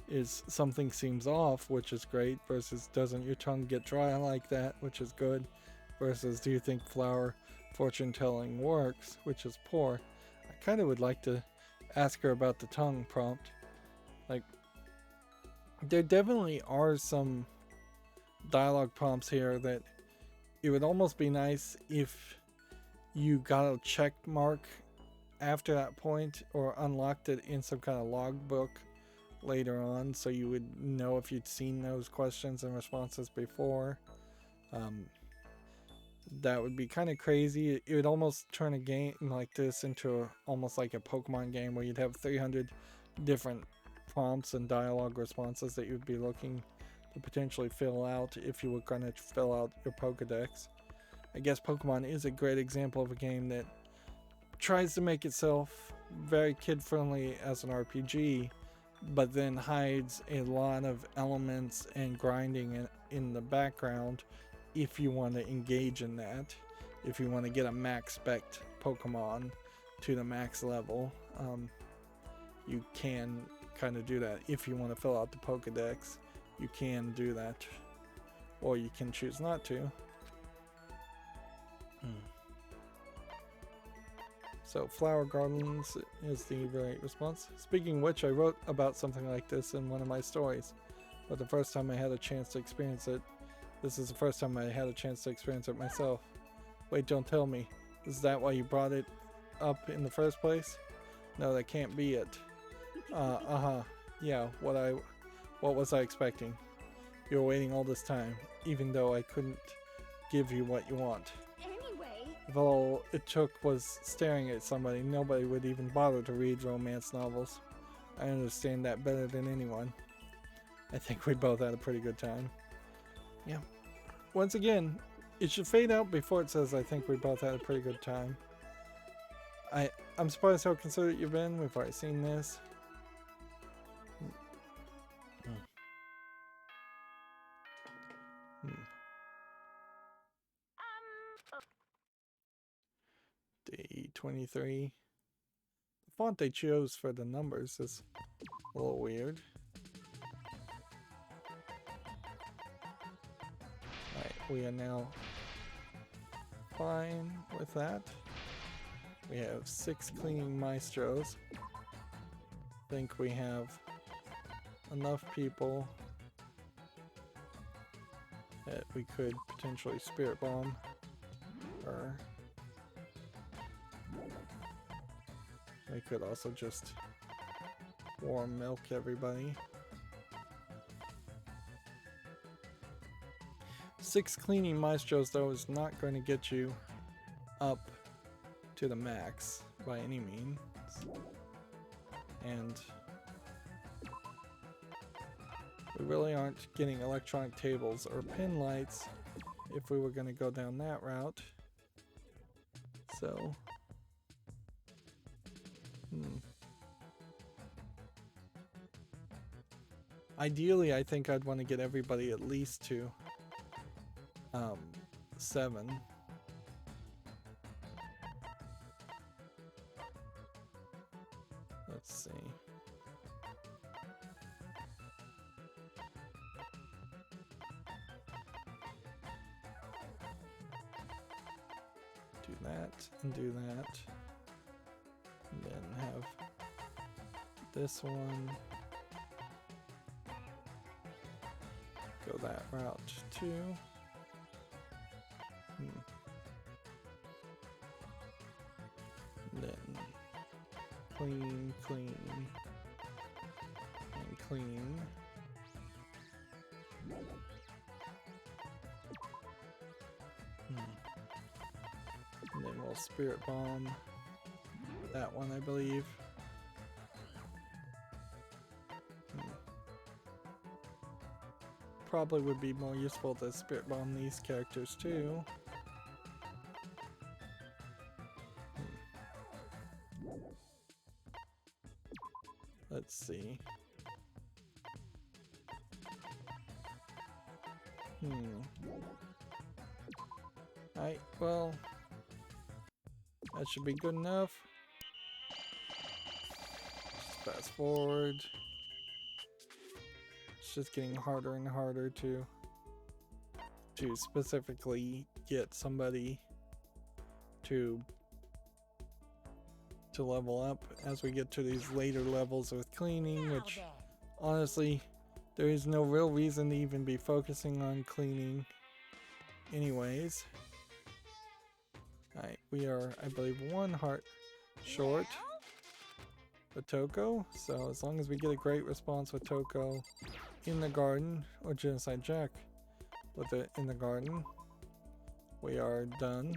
is something seems off, which is great, versus doesn't your tongue get dry like that, which is good, versus do you think flower fortune telling works, which is poor. I kind of would like to ask her about the tongue prompt. Like, there definitely are some dialogue prompts here that it would almost be nice if you got a check mark after that point or unlocked it in some kind of logbook later on, so you would know if you'd seen those questions and responses before. That would be kind of crazy. It would almost turn a game like this into almost like a Pokemon game where you'd have 300 different prompts and dialogue responses that you'd be looking to potentially fill out if you were going to fill out your Pokedex. I guess Pokemon is a great example of a game that tries to make itself very kid-friendly as an RPG, but then hides a lot of elements and grinding in the background if you want to engage in that. If you want to get a max spec Pokemon to the max level, you can kind of do that. If you want to fill out the Pokedex, you can do that, or you can choose not to. So flower gardens is the right response. Speaking of which, I wrote about something like this in one of my stories, but the first time I had a chance to experience it, this is the first time I had a chance to experience it myself. Wait, don't tell me. Is that why you brought it up in the first place? No, that can't be it. Yeah, what was I expecting? You were waiting all this time, even though I couldn't give you what you want. Anyway, If all it took was staring at somebody, nobody would even bother to read romance novels. I understand that better than anyone. I think we both had a pretty good time. Yeah. Once again, it should fade out before it says I think we both had a pretty good time. I'm surprised how considerate you've been. We've already seen this. Day 23. The font they chose for the numbers is a little weird. Alright, we are now fine with that. We have 6 cleaning maestros. I think we have enough people that we could potentially spirit bomb her. We could also just warm milk everybody. 6 cleaning maestros though is not going to get you up to the max by any means. And we really aren't getting electronic tables or pin lights if we were going to go down that route. So ideally, I think I'd want to get everybody at least to 7. Let's see. Do that and do that. And then have this one go that route too. And then clean, clean, and clean. And then we'll spirit bomb that one, I believe. Probably would be more useful to spirit bomb these characters too. Let's see. Alright, well, that should be good enough. Just fast forward. just getting harder and harder to specifically get somebody to level up as we get to these later levels with cleaning, which honestly there is no real reason to even be focusing on cleaning anyways. Alright, we are, I believe, 1 heart short with Toko, so as long as we get a great response with Toko in the garden, or Genocide Jack with it in the garden, we are done.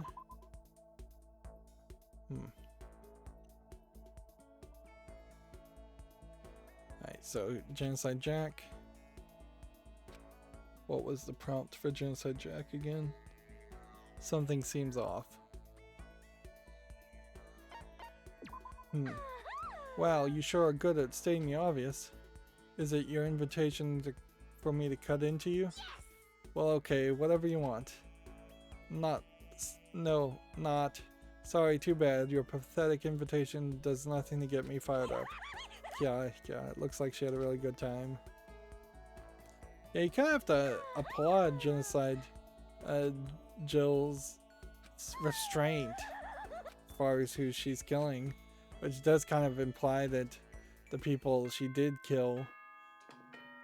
Alright, so Genocide Jack. What was the prompt for Genocide Jack again? Something seems off. Wow, you sure are good at stating the obvious. Is it your invitation for me to cut into you? Well, okay, whatever you want. Not. Sorry, too bad. Your pathetic invitation does nothing to get me fired up. Yeah, it looks like she had a really good time. Yeah, you kind of have to applaud Genocide Jill's restraint as far as who she's killing, which does kind of imply that the people she did kill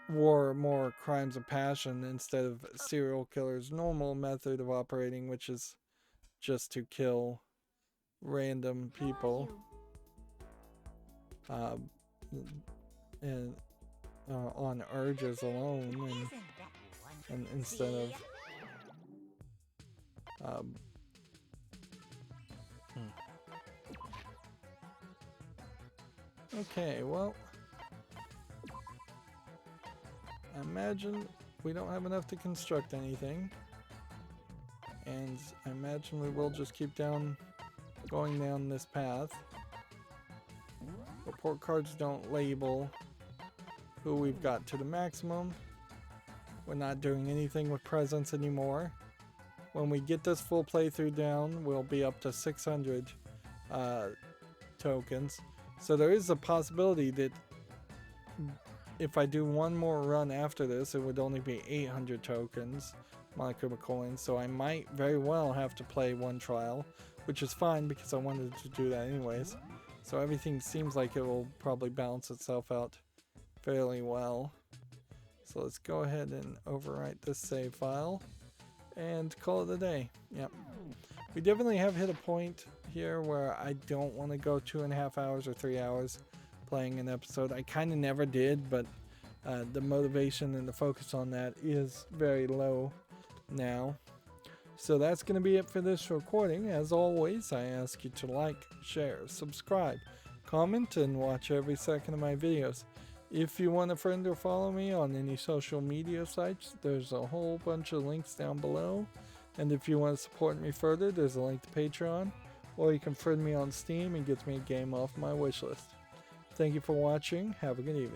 were more crimes of passion instead of serial killers' normal method of operating, which is just to kill random people and on urges alone, and instead of okay, well, I imagine we don't have enough to construct anything, and I imagine we will just keep going down this path. Report cards don't label who we've got to the maximum. We're not doing anything with presents anymore. When we get this full playthrough down, we'll be up to 600 tokens. So there is a possibility that if I do one more run after this, it would only be 800 tokens, Monokuma coins. So I might very well have to play one trial, which is fine because I wanted to do that anyways. So everything seems like it will probably balance itself out fairly well. So let's go ahead and overwrite this save file and call it a day. Yep. We definitely have hit a point here where I don't want to go 2.5 hours or 3 hours playing an episode. I kind of never did, but the motivation and the focus on that is very low now. So that's going to be it for this recording. As always, I ask you to like, share, subscribe, comment, and watch every second of my videos. If you want a friend or follow me on any social media sites, there's a whole bunch of links down below. And if you want to support me further, there's a link to Patreon, or you can friend me on Steam and get me a game off my wishlist. Thank you for watching. Have a good evening.